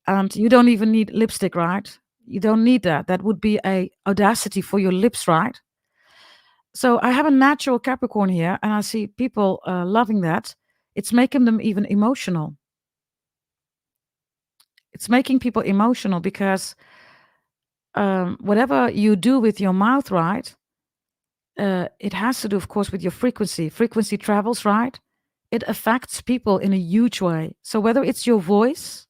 And you don't even need lipstick, right? You don't need that. That would be a audacity for your lips, right? So I have a natural Capricorn here, and I see people loving that. It's making them even emotional. It's making people emotional because whatever you do with your mouth, right? It has to do, of course, with your frequency. Frequency travels, right? It affects people in a huge way. So whether it's your voice,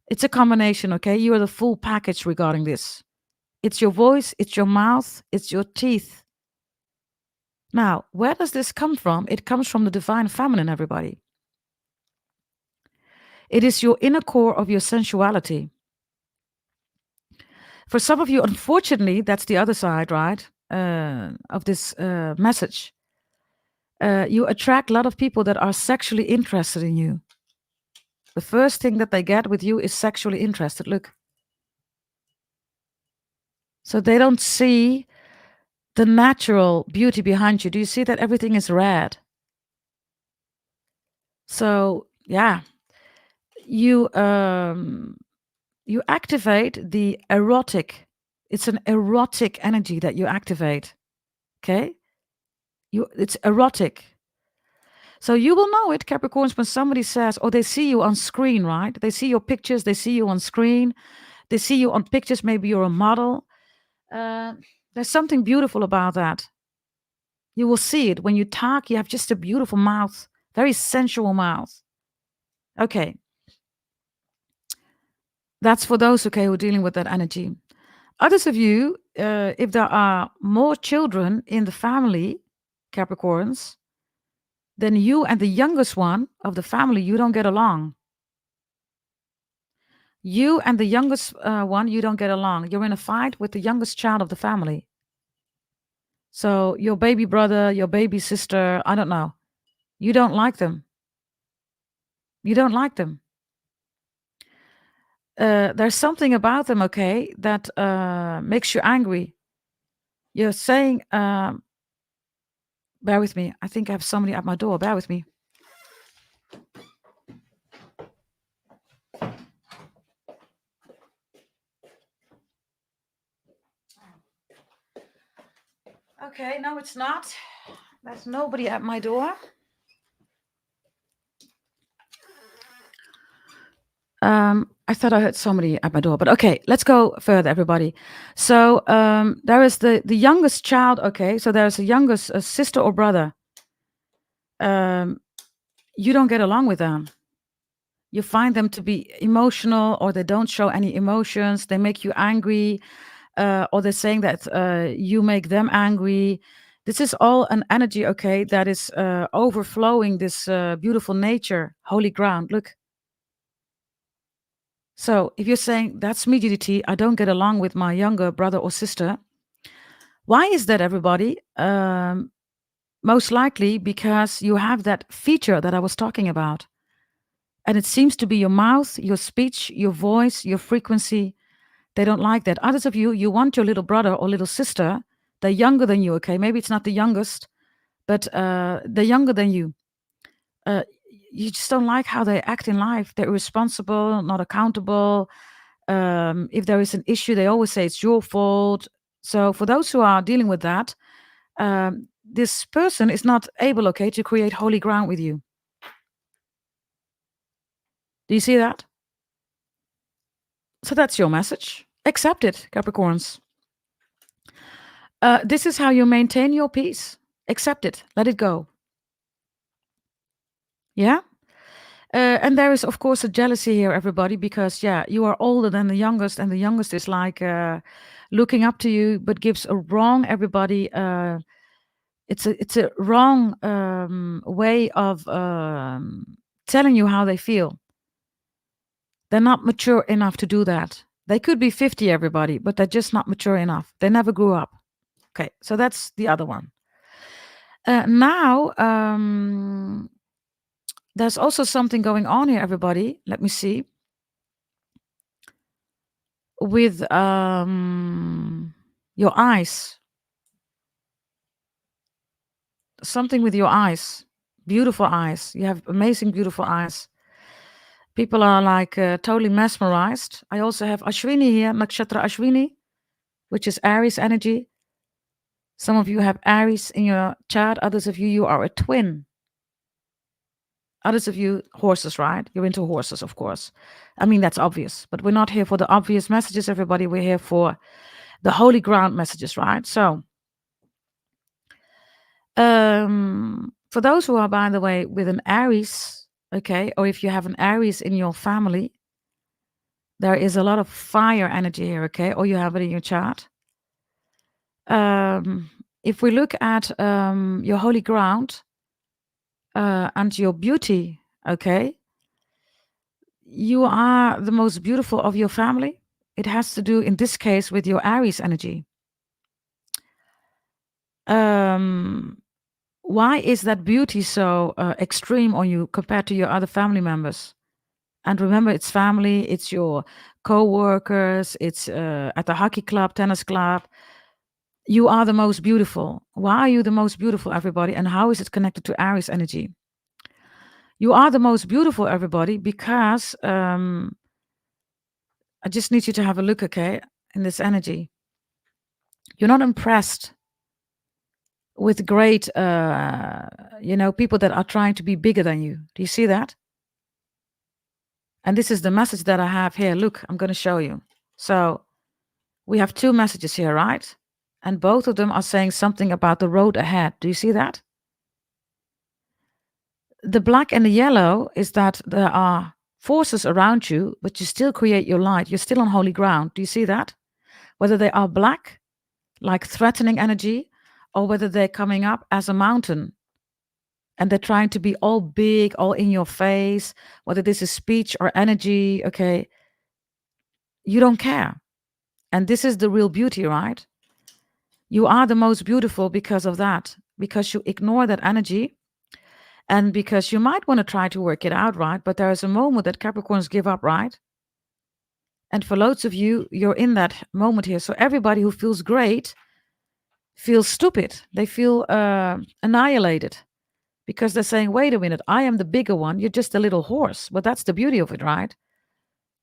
it's a combination, okay? You are the full package regarding this. It's your voice, it's your mouth, it's your teeth. Now, where does this come from? It comes from the divine feminine, everybody. It is your inner core of your sensuality. For some of you, unfortunately, that's the other side, right, of this message. You attract a lot of people that are sexually interested in you. The first thing that they get with you is sexually interested. Look. So they don't see the natural beauty behind you. Do you see that everything is red? So, yeah, you activate the erotic. It's an erotic energy that you activate. Okay? It's erotic. So you will know it, Capricorns, when somebody says, or they see you on screen, right? They see your pictures, they see you on screen, they see you on pictures, maybe you're a model. Uh, there's something beautiful about that. You will see it. When you talk, you have just a beautiful mouth, very sensual mouth. Okay. That's for those, okay, who are dealing with that energy. Others of you, if there are more children in the family, Capricorns, then you and the youngest one of the family, you don't get along. You and the youngest one, you don't get along. You're in a fight with the youngest child of the family. So your baby brother, your baby sister, I don't know. You don't like them. You don't like them. There's something about them, okay, that makes you angry. You're saying, bear with me. I think I have somebody at my door. Bear with me. Okay, no, it's not. There's nobody at my door. I thought I heard somebody at my door, but okay, let's go further, everybody. So there is the youngest child. Okay, so there's a youngest sister or brother. You don't get along with them. You find them to be emotional, or they don't show any emotions. They make you angry, or they're saying that you make them angry. This is all an energy, okay, that is overflowing this beautiful nature, holy ground. Look. So if you're saying, that's me, GDT, I don't get along with my younger brother or sister. Why is that, everybody? Most likely because you have that feature that I was talking about. And it seems to be your mouth, your speech, your voice, your frequency. They don't like that. Others of you, you want your little brother or little sister. They're younger than you, okay? Maybe it's not the youngest, but they're younger than you. You just don't like how they act in life. They're irresponsible, not accountable. If there is an issue, they always say it's your fault. So for those who are dealing with that, this person is not able, okay, to create holy ground with you. Do you see that? So that's your message. Accept it, Capricorns. This is how you maintain your peace. Accept it. Let it go. Yeah? And there is, of course, a jealousy here, everybody, because, yeah, you are older than the youngest, and the youngest is like looking up to you, but gives a wrong, everybody. It's a wrong way of telling you how they feel. They're not mature enough to do that. They could be 50, everybody, but they're just not mature enough. They never grew up. Okay, so that's the other one. Now, there's also something going on here, everybody. Let me see. With your eyes. Something with your eyes. Beautiful eyes. You have amazing, beautiful eyes. People are like totally mesmerized. I also have Ashwini here, Nakshatra Ashwini, which is Aries energy. Some of you have Aries in your chart. Others of you, you are a twin. Others of you, horses, right? You're into horses, of course. I mean, that's obvious. But we're not here for the obvious messages, everybody. We're here for the holy ground messages, right? So, for those who are, by the way, with an Aries, okay, or if you have an Aries in your family, there is a lot of fire energy here, okay, or you have it in your chart. If we look at your holy ground and your beauty, okay, you are the most beautiful of your family. It has to do, in this case, with your Aries energy. Why is that beauty so extreme on you compared to your other family members? And remember, it's family, it's your co-workers, it's at the hockey club, tennis club. You are the most beautiful. Why are you the most beautiful, everybody? And how is it connected to Aries energy? You are the most beautiful, everybody, because I just need you to have a look, okay, in this energy. You're not impressed with great, people that are trying to be bigger than you. Do you see that? And this is the message that I have here. Look, I'm going to show you. So we have two messages here, right? And both of them are saying something about the road ahead. Do you see that? The black and the yellow is that there are forces around you, but you still create your light. You're still on holy ground. Do you see that? Whether they are black, like threatening energy, or whether they're coming up as a mountain and they're trying to be all big, all in your face, whether this is speech or energy, okay, you don't care. And this is the real beauty, right? You are the most beautiful because of that, because you ignore that energy and because you might want to try to work it out, right? But there is a moment that Capricorns give up, right? And for loads of you, you're in that moment here. So everybody who feels great feels stupid. They feel annihilated because they're saying, wait a minute, I am the bigger one. You're just a little horse. But that's the beauty of it, right?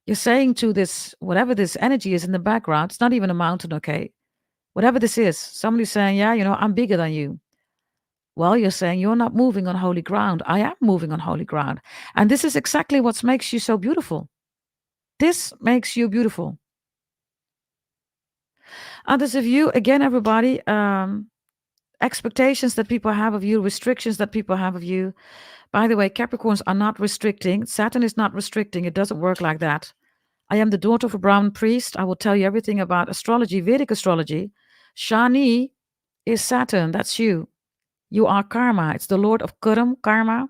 You're saying to this, whatever this energy is in the background, it's not even a mountain, okay? Whatever this is, somebody's saying, yeah, I'm bigger than you. Well, you're saying you're not moving on holy ground. I am moving on holy ground. And this is exactly what makes you so beautiful. This makes you beautiful. Others of you, again, everybody, expectations that people have of you, restrictions that people have of you. By the way, Capricorns are not restricting. Saturn is not restricting. It doesn't work like that. I am the daughter of a Brahmin priest. I will tell you everything about astrology, Vedic astrology. Shani is Saturn. That's you. You are karma. It's the lord of karma.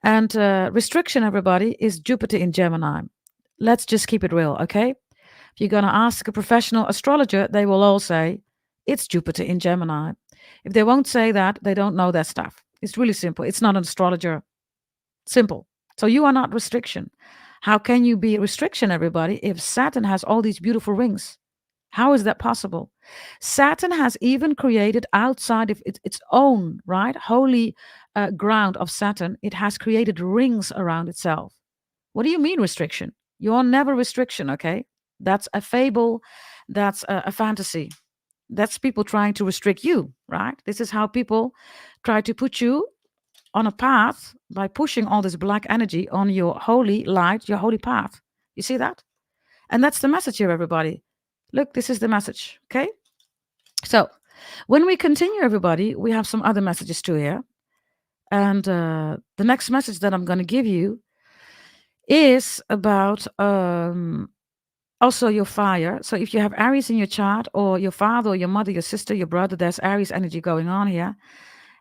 And restriction, everybody, is Jupiter in Gemini. Let's just keep it real, okay? If you're going to ask a professional astrologer, they will all say, it's Jupiter in Gemini. If they won't say that, they don't know that stuff. It's really simple. It's not an astrologer. Simple. So you are not restriction. How can you be restriction, everybody, if Saturn has all these beautiful rings? How is that possible? Saturn has even created outside of its own, right, holy ground of Saturn, it has created rings around itself. What do you mean restriction? You're never restriction, okay? That's a fable. That's a fantasy. That's people trying to restrict you, right? This is how people try to put you on a path by pushing all this black energy on your holy light, your holy path. You see that? And that's the message here, everybody. Look, this is the message, okay? So when we continue, everybody, we have some other messages too here. And the next message that I'm going to give you is about also your fire. So if you have Aries in your chart, or your father or your mother, your sister, your brother, there's Aries energy going on here.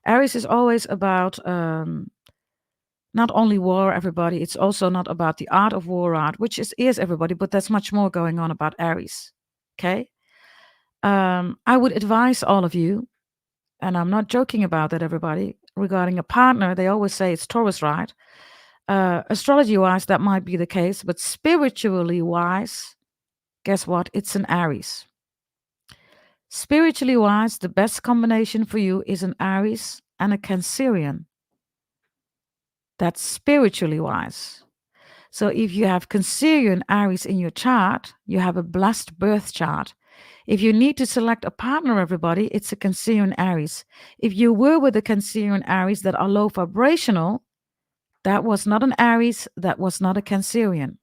Aries is always about not only war, everybody. It's also not about the art of war art, which is everybody, but there's much more going on about Aries. Okay? I would advise all of you, and I'm not joking about that, everybody, regarding a partner. They always say it's Taurus, right? Astrology-wise, that might be the case, but spiritually-wise, guess what? It's an Aries. Spiritually-wise, the best combination for you is an Aries and a Cancerian. That's spiritually-wise. So if you have Cancerian Aries in your chart, you have a blessed birth chart. If you need to select a partner, everybody, it's a Cancerian Aries. If you were with a Cancerian Aries that are low vibrational, that was not an Aries, that was not a Cancerian.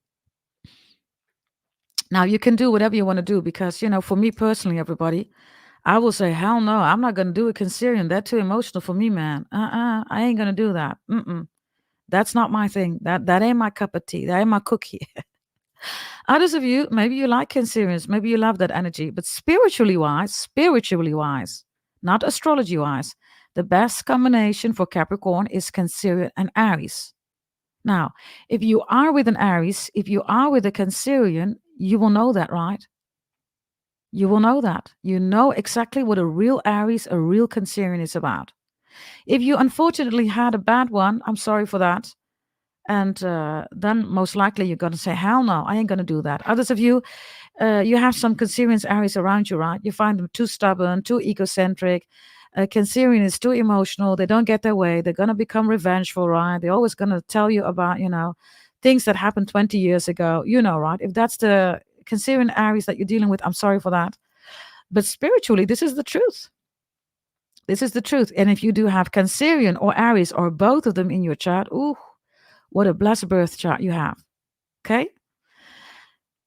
Now, you can do whatever you want to do because, for me personally, everybody, I will say, hell no, I'm not going to do a Cancerian. That's too emotional for me, man. I ain't going to do that. That's not my thing. That ain't my cup of tea. That ain't my cookie. Others of you, maybe you like Cancerians. Maybe you love that energy. But spiritually wise, not astrology wise, the best combination for Capricorn is Cancerian and Aries. Now, if you are with an Aries, if you are with a Cancerian, you will know that, right? You will know that. You know exactly what a real Aries, a real Cancerian is about. If you unfortunately had a bad one, I'm sorry for that. And then most likely you're going to say, hell no, I ain't going to do that. Others of you, you have some Cancerian Aries around you, right? You find them too stubborn, too egocentric. Cancerian is too emotional. They don't get their way. They're going to become revengeful, right? They're always going to tell you about, things that happened 20 years ago, right? If that's the Cancerian Aries that you're dealing with, I'm sorry for that. But spiritually, this is the truth. This is the truth. And if you do have Cancerian or Aries or both of them in your chart, ooh, what a blessed birth chart you have. Okay?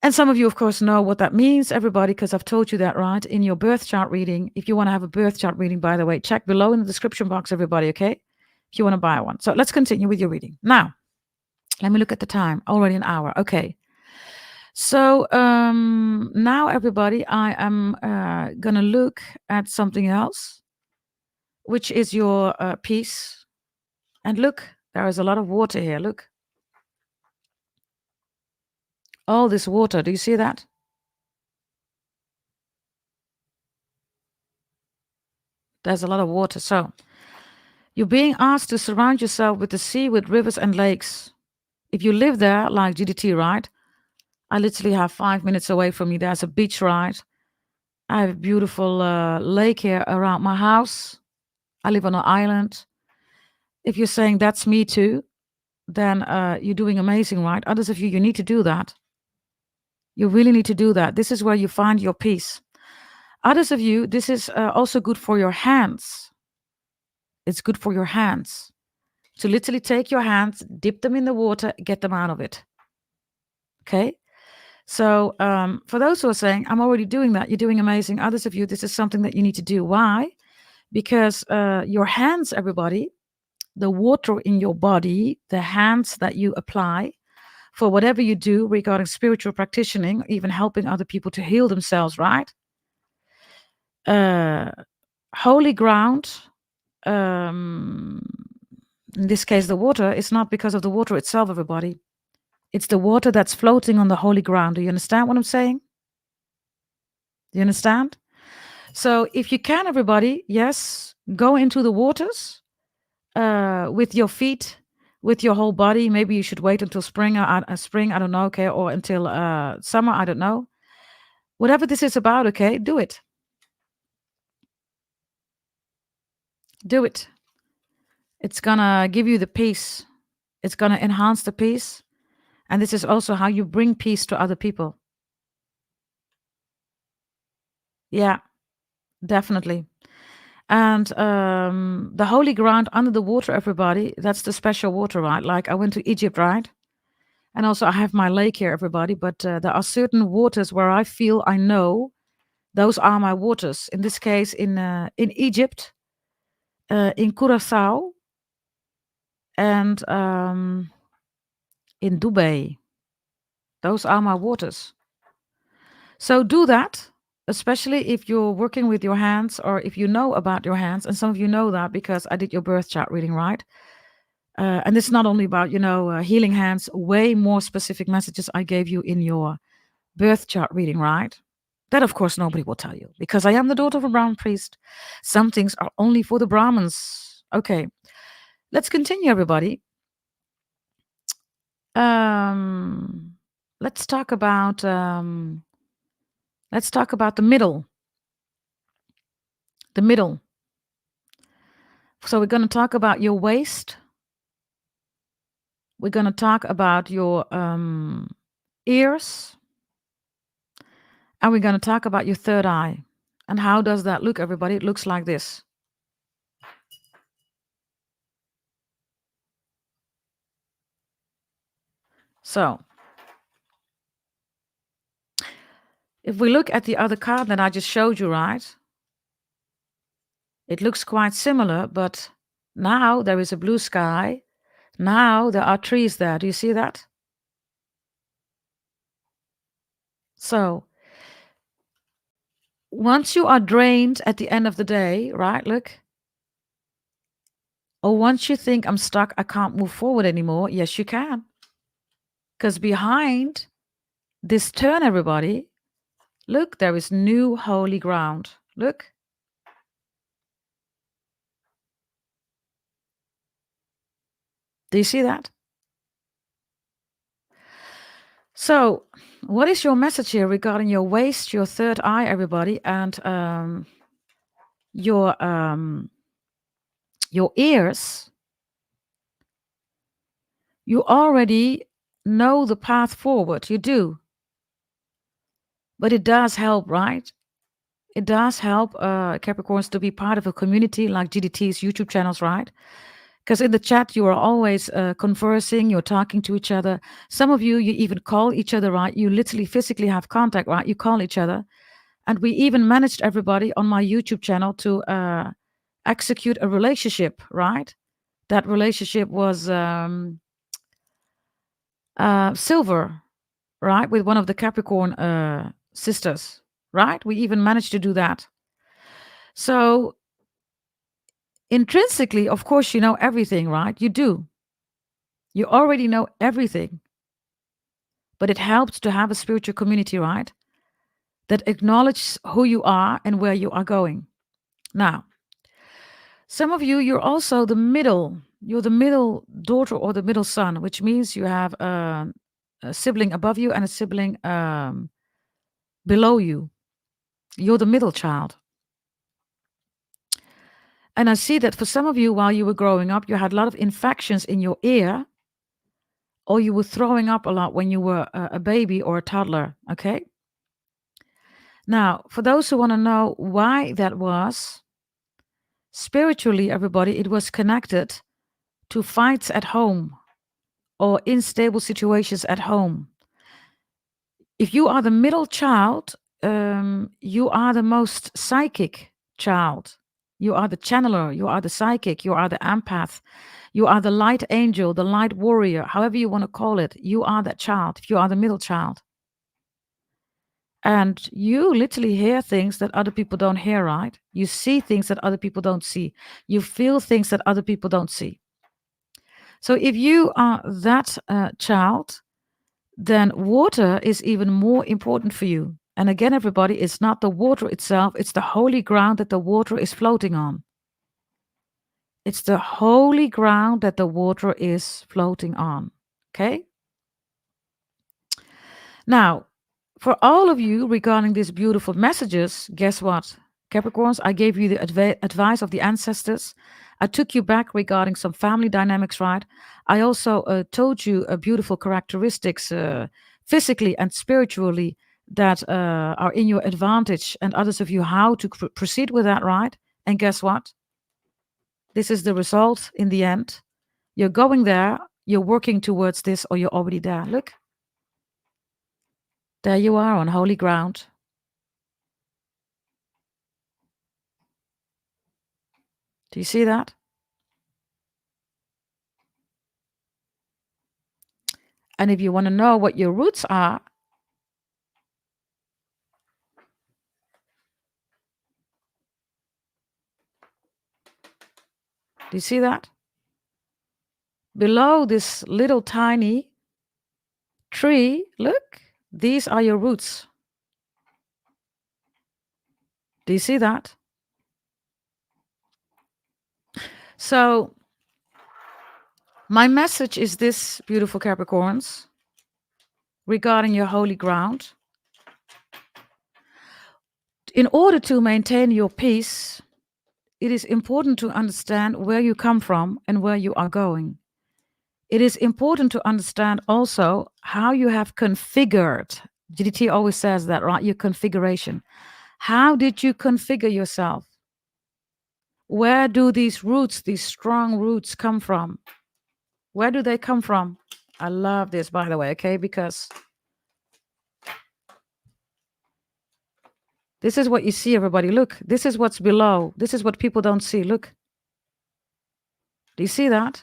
And some of you, of course, know what that means, everybody, because I've told you that, right? In your birth chart reading. If you want to have a birth chart reading, by the way, check below in the description box, everybody, okay? If you want to buy one. So let's continue with your reading. Now, let me look at the time. Already an hour. Okay. So now, everybody, I am going to look at something else, which is your piece. And look, there is a lot of water here. Look. All this water. Do you see that? There's a lot of water. So you're being asked to surround yourself with the sea, with rivers and lakes. If you live there, like GDT, right? I literally have 5 minutes away from me. There's a beach, right? I have a beautiful lake here around my house. I live on an island. If you're saying that's me too, then you're doing amazing, right? Others of you, you need to do that. You really need to do that. This is where you find your peace. Others of you, this is also good for your hands. It's good for your hands. To literally take your hands, dip them in the water, get them out of it. Okay? So for those who are saying, I'm already doing that, you're doing amazing. Others of you, this is something that you need to do. Why? Because your hands, everybody, the water in your body, the hands that you apply for whatever you do regarding spiritual practicing, even helping other people to heal themselves, right? Holy ground, in this case, the water, is not because of the water itself, everybody. It's the water that's floating on the holy ground. Do you understand what I'm saying? Do you understand? So if you can, everybody, yes, go into the waters with your feet, with your whole body. Maybe you should wait until spring, spring, I don't know, okay, or until summer, I don't know. Whatever this is about, okay, do it. Do it. It's gonna give you the peace. It's gonna enhance the peace. And this is also how you bring peace to other people. Yeah, definitely. And the holy ground under the water, everybody, that's the special water, right? Like I went to Egypt, right? And also I have my lake here, everybody. But there are certain waters where I feel, I know, those are my waters. In this case, in Egypt, in Curacao, and in Dubai. Those are my waters. So do that, especially if you're working with your hands or if you know about your hands. And some of you know that because I did your birth chart reading, right? And it's not only about, healing hands, way more specific messages I gave you in your birth chart reading, right? That, of course, nobody will tell you because I am the daughter of a Brahmin priest. Some things are only for the Brahmins. Okay, let's continue, everybody. Let's talk about the middle. The middle. So we're going to talk about your waist. We're going to talk about your ears. And we're going to talk about your third eye. And how does that look, everybody? It looks like this. So if we look at the other card that I just showed you, right? It looks quite similar, but now there is a blue sky. Now there are trees there. Do you see that? So once you are drained at the end of the day, right? Look. Or once you think I'm stuck, I can't move forward anymore. Yes, you can. Because behind this turn, everybody, look, there is new holy ground. Look. Do you see that? So what is your message here regarding your waist, your third eye, everybody, and your ears? You already know the path forward. You do. But it does help, right? it does help Capricorns to be part of a community like GDT's YouTube channels, right? Because in the chat, you are always conversing, you're talking to each other. Some of you, you even call each other, right? You literally physically have contact, right? You call each other. And we even managed everybody on my YouTube channel to execute a relationship, right? That relationship was silver, right? With one of the Capricorn sisters, right? We even managed to do that. So intrinsically, of course, you know everything, right? You do. You already know everything. But it helps to have a spiritual community, right? That acknowledges who you are and where you are going. Now, some of you, you're also the middle. You're the middle daughter or the middle son, which means you have a sibling above you and a sibling below you. You're the middle child. And I see that for some of you, while you were growing up, you had a lot of infections in your ear, or you were throwing up a lot when you were a baby or a toddler. Okay. Now, for those who want to know why that was, spiritually, everybody, it was connected to fights at home or unstable situations at home. If you are the middle child, you are the most psychic child. You are the channeler, you are the psychic, you are the empath, you are the light angel, the light warrior, however you want to call it. You are that child if you are the middle child. And you literally hear things that other people don't hear, right? You see things that other people don't see. You feel things that other people don't see. So if you are that child, then water is even more important for you. And again, everybody, it's not the water itself, it's the holy ground that the water is floating on. It's the holy ground that the water is floating on. Okay? Now, for all of you regarding these beautiful messages, guess what? Capricorns, I gave you the advice of the ancestors. I took you back regarding some family dynamics, right? I also told you beautiful characteristics physically and spiritually that are in your advantage, and others of you how to proceed with that, right? And guess what? This is the result in the end. You're going there, you're working towards this, or you're already there. Look. There you are on holy ground. Do you see that? And if you want to know what your roots are, do you see that? Below this little tiny tree, look, these are your roots. Do you see that? So, my message is this, beautiful Capricorns, regarding your holy ground. In order to maintain your peace, it is important to understand where you come from and where you are going. It is important to understand also how you have configured. GDT always says that, right? Your configuration. How did you configure yourself? Where do these roots, these strong roots, come from? Where do they come from? I love this, by the way, okay? Because this is what you see, everybody. Look, this is what's below. This is what people don't see. Look. Do you see that?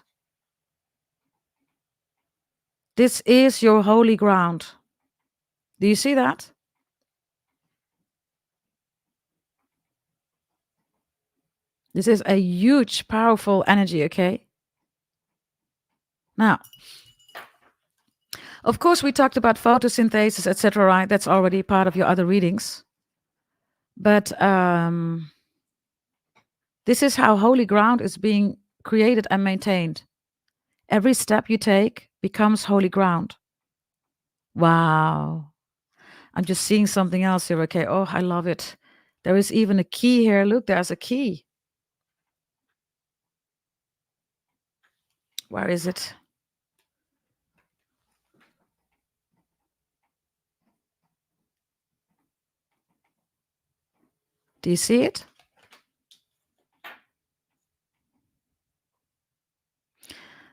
This is your holy ground. Do you see that? This is a huge, powerful energy, okay? Now, of course, we talked about photosynthesis, etc., right? That's already part of your other readings. But this is how holy ground is being created and maintained. Every step you take becomes holy ground. Wow. I'm just seeing something else here, okay? Oh, I love it. There is even a key here. Look, there's a key. Where is it? Do you see it?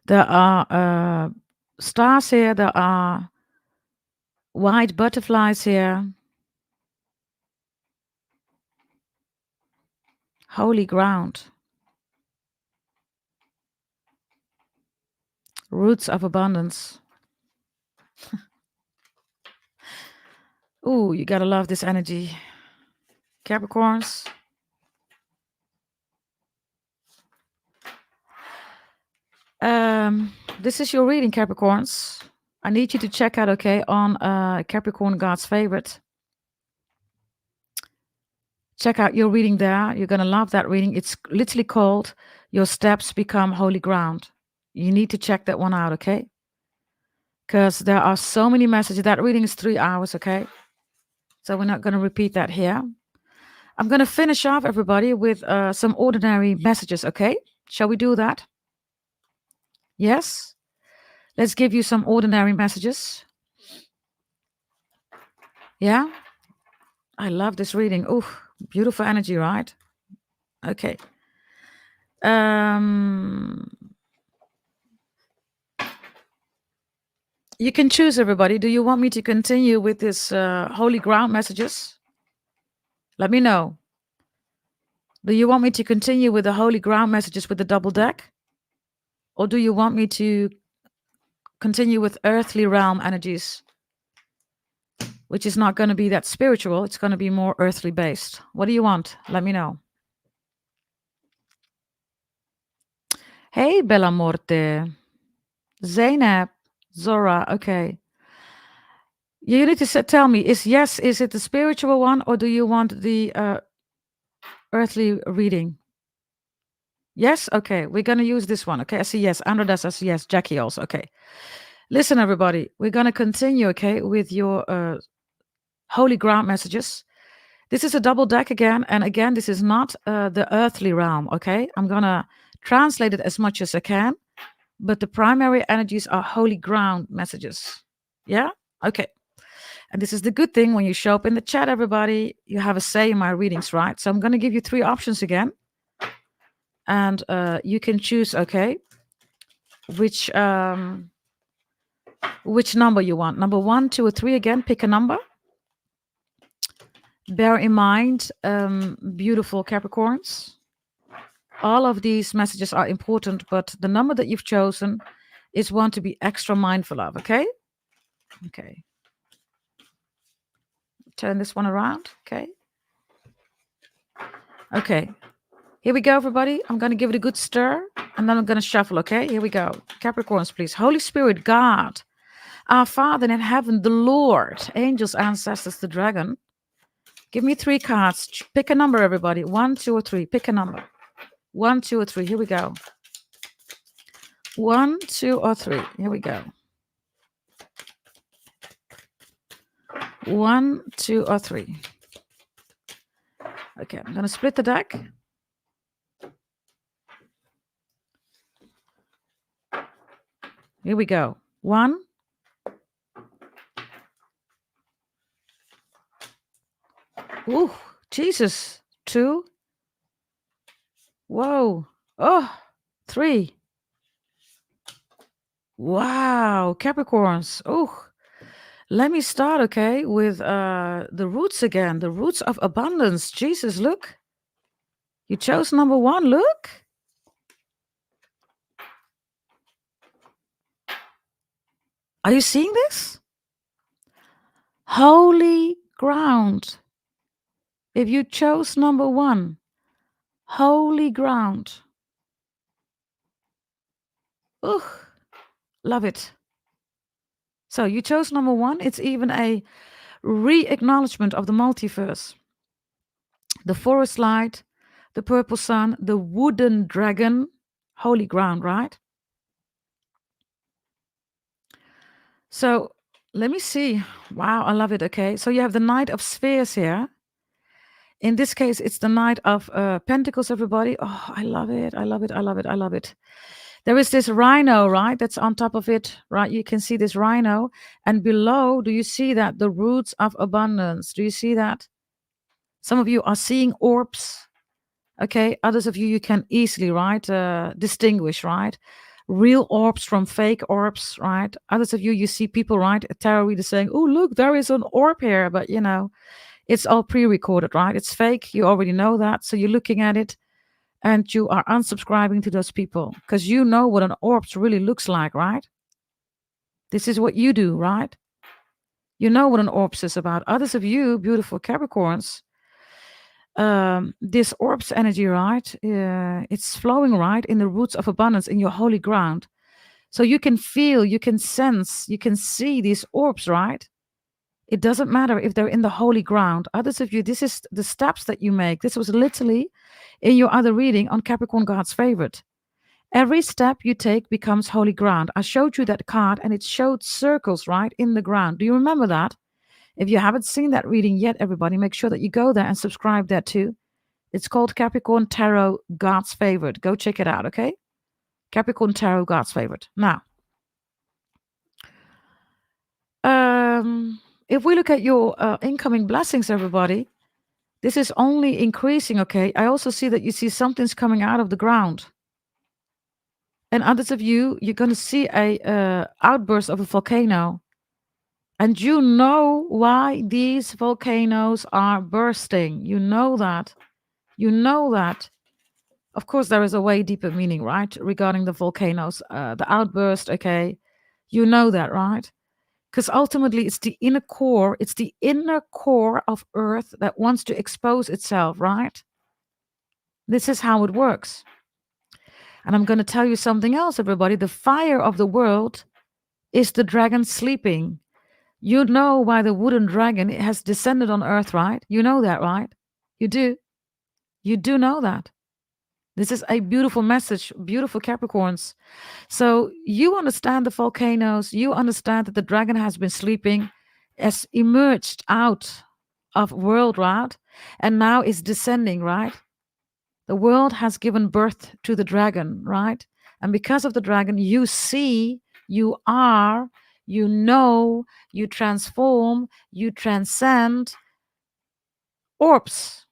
There are stars here. There are white butterflies here. Holy ground. Roots of abundance. Ooh, you gotta love this energy. Capricorns. This is your reading, Capricorns. I need you to check out, okay, on Capricorn God's Favorite. Check out your reading there. You're going to love that reading. It's literally called Your Steps Become Holy Ground. You need to check that one out, okay? Because there are so many messages. That reading is 3 hours, okay? So we're not going to repeat that here. I'm going to finish off, everybody, with some ordinary messages, okay? Shall we do that? Yes? Let's give you some ordinary messages. Yeah? I love this reading. Oh, beautiful energy, right? Okay. You can choose, everybody. Do you want me to continue with this holy ground messages? Let me know. Do you want me to continue with the holy ground messages with the double deck? Or do you want me to continue with earthly realm energies, which is not going to be that spiritual? It's going to be more earthly based. What do you want? Let me know. Hey, Bella Morte. Zainab. Zora. Okay. You need to tell me, is it the spiritual one, or do you want the earthly reading? Yes? Okay, we're going to use this one. Okay, I see yes. Andrea says yes. Jackie also. Okay. Listen, everybody, we're going to continue, okay, with your holy ground messages. This is a double deck again. And again, this is not the earthly realm, okay? I'm going to translate it as much as I can. But the primary energies are holy ground messages. Yeah? Okay. And this is the good thing when you show up in the chat, everybody, you have a say in my readings, right? So I'm going to give you 3 options again. And you can choose, okay, which number you want. Number 1, 2, or 3 again, pick a number. Bear in mind, beautiful Capricorns, all of these messages are important, but the number that you've chosen is one to be extra mindful of, okay? Okay. Turn this one around, okay? Okay. Here we go, everybody. I'm going to give it a good stir, and then I'm going to shuffle, okay? Here we go. Capricorns, please. Holy Spirit, God, our Father in heaven, the Lord, angels, ancestors, the dragon. Give me 3 cards. Pick a number, everybody. 1, 2, or 3. Pick a number. 1, 2, or 3. Here we go. 1, 2, or 3. Here we go. 1, 2, or 3. Okay, I'm going to split the deck. Here we go. 1. Ooh, Jesus. 2. Whoa. Oh, 3. Wow, Capricorns. Oh, let me start, okay, with the roots again. The roots of abundance. Jesus, look. You chose number 1. Look. Are you seeing this? Holy ground. If you chose number 1, holy ground. Ugh, love it. So you chose number 1. It's even a re-acknowledgement of the multiverse. The forest light, the purple sun, the wooden dragon, holy ground, right? So let me see. Wow, I love it. Okay, so you have the Knight of Spheres here. In this case, it's the Knight of Pentacles, everybody. Oh, I love it. I love it. I love it. I love it. There is this rhino, right? That's on top of it, right? You can see this rhino. And below, do you see that? The roots of abundance. Do you see that? Some of you are seeing orbs. Okay, others of you, you can easily, right, distinguish, right, real orbs from fake orbs, right? Others of you, you see people, right, a tarot reader saying, oh, look, there is an orb here, but it's all pre-recorded, right? It's fake. You already know that. So you're looking at it and you are unsubscribing to those people because you know what an orb really looks like, right? This is what you do, right? You know what an orb is about. Others of you, beautiful Capricorns, this orb's energy, right? It's flowing right in the roots of abundance in your holy ground. So you can feel, you can sense, you can see these orbs, right? It doesn't matter if they're in the holy ground. Others of you, this is the steps that you make. This was literally in your other reading on Capricorn God's favorite. Every step you take becomes holy ground. I showed you that card and it showed circles, right, in the ground. Do you remember that? If you haven't seen that reading yet, everybody, make sure that you go there and subscribe there too. It's called Capricorn Tarot God's Favorite. Go check it out, okay? Capricorn Tarot God's Favorite. Now, if we look at your incoming blessings, everybody, this is only increasing, okay? I also see that you see something's coming out of the ground. And others of you, you're going to see a outburst of a volcano. And you know why these volcanoes are bursting. You know that. You know that. Of course, there is a way deeper meaning, right? Regarding the volcanoes, the outburst, okay? You know that, right? Because ultimately it's the inner core of Earth that wants to expose itself, right? This is how it works. And I'm going to tell you something else, everybody. The fire of the world is the dragon sleeping. You know why the wooden dragon has descended on Earth, right? You know that, right? You do. You do know that. This is a beautiful message, beautiful Capricorns. So you understand the volcanoes. You understand that the dragon has been sleeping, has emerged out of world, right? And now is descending, right? The world has given birth to the dragon, right? And because of the dragon, you see, you are, you know, you transform, you transcend. Orbs.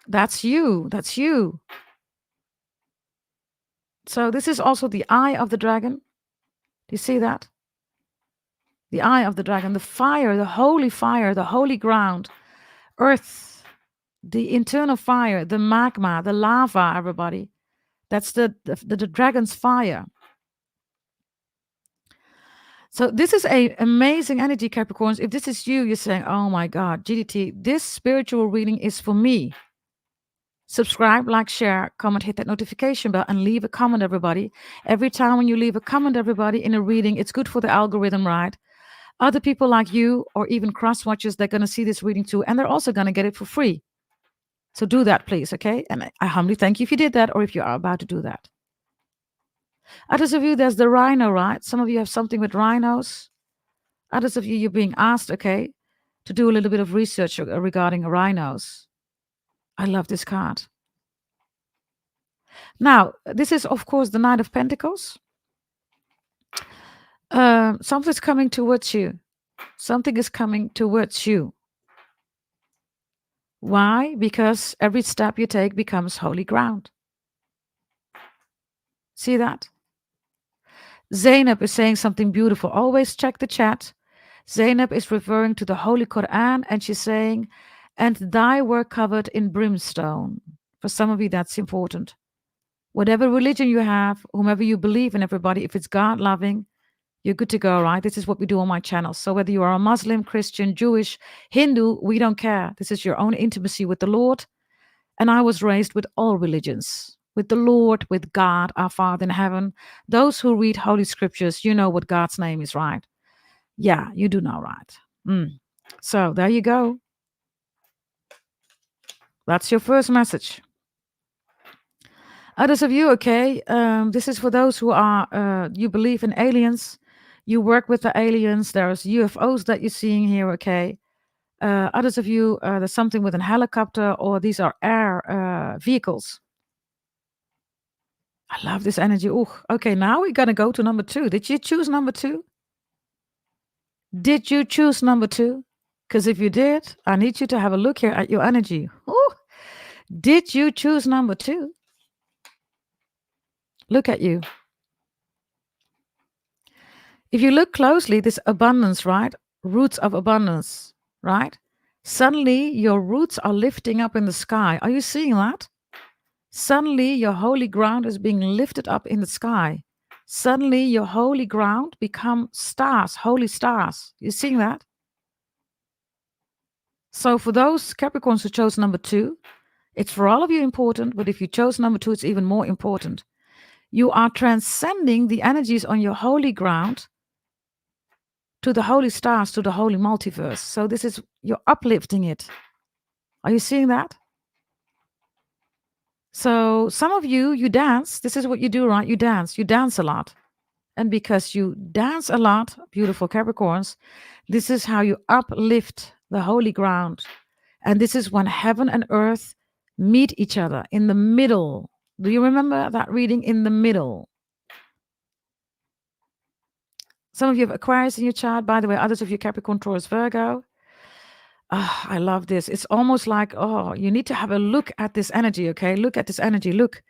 That's you. That's you. So this is also the eye of the dragon. Do you see that? The eye of the dragon, the fire, the holy ground, earth, the internal fire, the magma, the lava, everybody. That's the dragon's fire. So this is a amazing energy, Capricorns. If this is you, you're saying, oh my God, GDT, this spiritual reading is for me. Subscribe, like, share, comment, hit that notification bell, and leave a comment, everybody. Every time when you leave a comment, everybody, in a reading, it's good for the algorithm, right? Other people like you or even cross-watchers, they're going to see this reading too, and they're also going to get it for free. So do that, please, okay? And I humbly thank you if you did that or if you are about to do that. Others of you, there's the rhino, right? Some of you have something with rhinos. Others of you, you're being asked, okay, to do a little bit of research regarding rhinos. I love this card. Now, this is, of course, the Knight of Pentacles. Something's coming towards you. Something is coming towards you. Why? Because every step you take becomes holy ground. See that? Zainab is saying something beautiful. Always check the chat. Zainab is referring to the Holy Quran, and she's saying, and thy were covered in brimstone. For some of you, that's important. Whatever religion you have, whomever you believe in, everybody, if it's God-loving, you're good to go, right? This is what we do on my channel. So whether you are a Muslim, Christian, Jewish, Hindu, we don't care. This is your own intimacy with the Lord. And I was raised with all religions, with the Lord, with God, our Father in heaven. Those who read Holy Scriptures, you know what God's name is, right? Yeah, you do know, right? So there you go. That's your first message. Others of you, okay, this is for those who are, you believe in aliens. You work with the aliens. There's UFOs that you're seeing here, okay. Others of you, there's something with a helicopter, or these are air vehicles. I love this energy. Ooh, okay, now we're going to go to number 2. Did you choose number 2? Did you choose number 2? Because if you did, I need you to have a look here at your energy. Ooh, did you choose number 2? Look at you. If you look closely, this abundance, right? Roots of abundance, right? Suddenly, your roots are lifting up in the sky. Are you seeing that? Suddenly, your holy ground is being lifted up in the sky. Suddenly, your holy ground become stars, holy stars. You seeing that? So for those Capricorns who chose number 2, it's for all of you important, but if you chose number 2, it's even more important. You are transcending the energies on your holy ground to the holy stars, to the holy multiverse. So this is, you're uplifting it. Are you seeing that? So some of you, you dance. This is what you do, right? You dance a lot. And because you dance a lot, beautiful Capricorns, this is how you uplift the holy ground. And this is when heaven and earth meet each other in the middle. Do you remember that reading, in the middle? Some of you have Aquarius in your chart. By the way, others of you Capricorn, Taurus, Virgo. Oh, I love this. It's almost like, oh, you need to have a look at this energy, okay? Look at this energy. Look.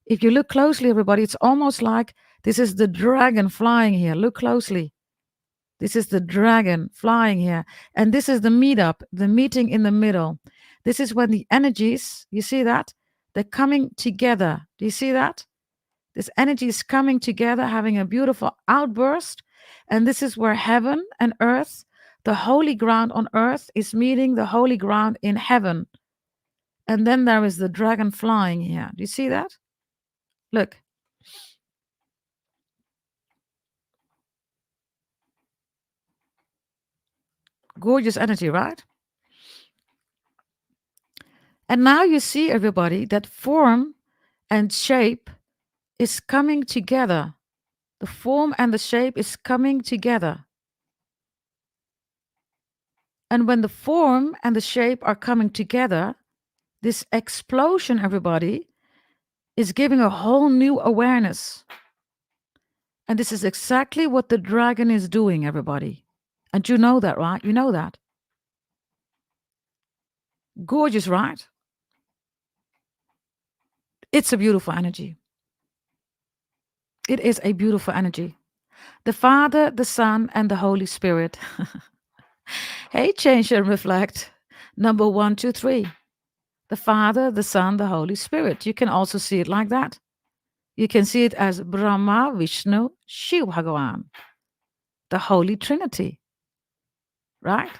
If you look closely, everybody, it's almost like this is the dragon flying here. Look closely. This is the dragon flying here. And this is the meetup, the meeting in the middle. This is when the energies, you see that? They're coming together. Do you see that? This energy is coming together, having a beautiful outburst. And this is where heaven and earth, the holy ground on earth, is meeting the holy ground in heaven. And then there is the dragon flying here. Do you see that? Look. Gorgeous energy, right? And now you see, everybody, that form and shape is coming together. The form and the shape is coming together. And when the form and the shape are coming together, this explosion, everybody, is giving a whole new awareness. And this is exactly what the dragon is doing, everybody. And you know that, right? You know that. Gorgeous, right? It's a beautiful energy. It is a beautiful energy. The Father, the Son, and the Holy Spirit. Hey, change and reflect. Number 1, 2, 3. The Father, the Son, the Holy Spirit. You can also see it like that. You can see it as Brahma, Vishnu, Shiv Bhagavan. The Holy Trinity. Right?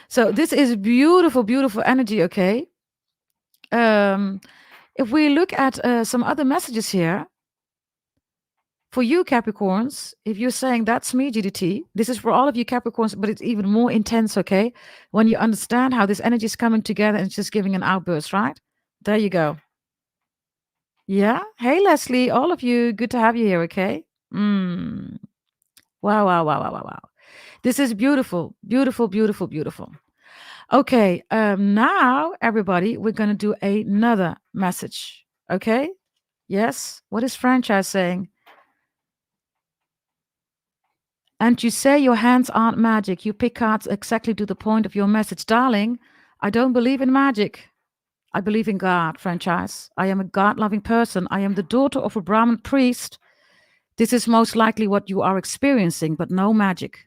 So this is beautiful, beautiful energy, okay? If we look at some other messages here, for you Capricorns, if you're saying that's me, GDT, this is for all of you Capricorns, but it's even more intense, okay? When you understand how this energy is coming together and it's just giving an outburst, right? There you go. Yeah. Hey, Leslie, all of you, good to have you here, okay? Wow, wow, wow, wow, wow, wow. This is beautiful, beautiful, beautiful, beautiful. Okay, now, everybody, we're going to do another message, okay? Yes? What is franchise saying? And you say your hands aren't magic. You pick cards exactly to the point of your message. Darling, I don't believe in magic. I believe in God, franchise. I am a God-loving person. I am the daughter of a Brahmin priest. This is most likely what you are experiencing, but no magic.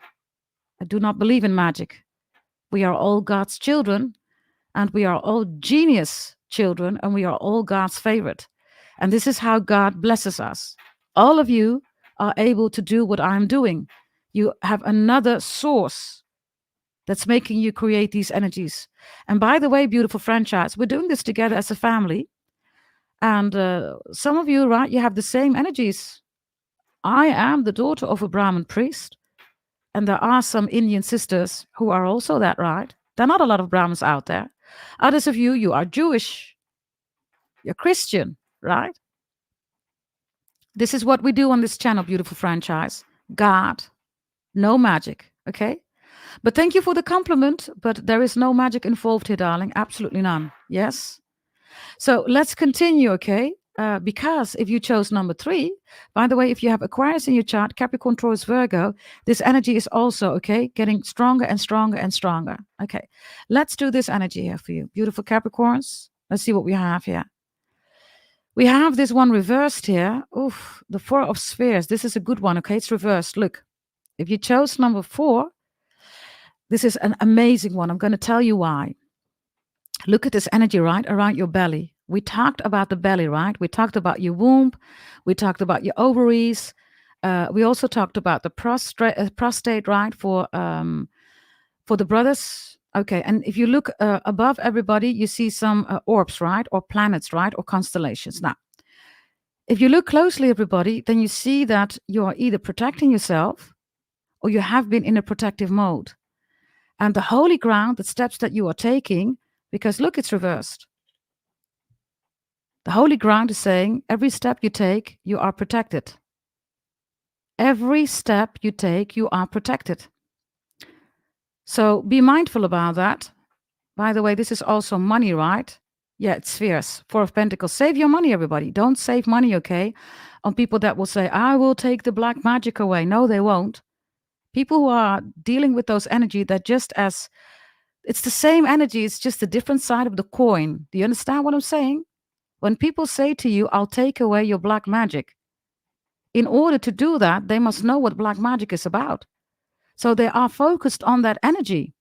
I do not believe in magic. We are all God's children, and we are all genius children, and we are all God's favorite. And this is how God blesses us. All of you are able to do what I'm doing. You have another source that's making you create these energies. And by the way, beautiful franchise, we're doing this together as a family. And some of you, right, you have the same energies. I am the daughter of a Brahmin priest. And there are some Indian sisters who are also that, right? There are not a lot of Brahmins out there. Others of you, you are Jewish. You're Christian, right? This is what we do on this channel, beautiful franchise. God, no magic, okay? But thank you for the compliment, but there is no magic involved here, darling. Absolutely none. Yes? So let's continue, okay? because if you chose number 3, by the way, if you have Aquarius in your chart, Capricorn, Taurus, Virgo, this energy is also, okay, getting stronger and stronger and stronger. Okay, let's do this energy here for you. Beautiful Capricorns. Let's see what we have here. We have this one reversed here. Oof, the 4 of Spheres. This is a good one, okay? It's reversed. Look, if you chose number 4, this is an amazing one. I'm going to tell you why. Look at this energy, right, around your belly. We talked about the belly, right? We talked about your womb. We talked about your ovaries. We also talked about the prostate, right, for the brothers. Okay, and if you look above everybody, you see some orbs, right, or planets, right, or constellations. Now, if you look closely, everybody, then you see that you are either protecting yourself or you have been in a protective mode. And the holy ground, the steps that you are taking, because look, it's reversed. The holy ground is saying every step you take, you are protected. Every step you take, you are protected. So be mindful about that. By the way, this is also money, right? Yeah, it's Spheres. 4 of Pentacles. Save your money, everybody. Don't save money, okay? On people that will say, I will take the black magic away. No, they won't. People who are dealing with those energy, that just as it's the same energy, it's just a different side of the coin. Do you understand what I'm saying? When people say to you, I'll take away your black magic, in order to do that, they must know what black magic is about. So they are focused on that energy.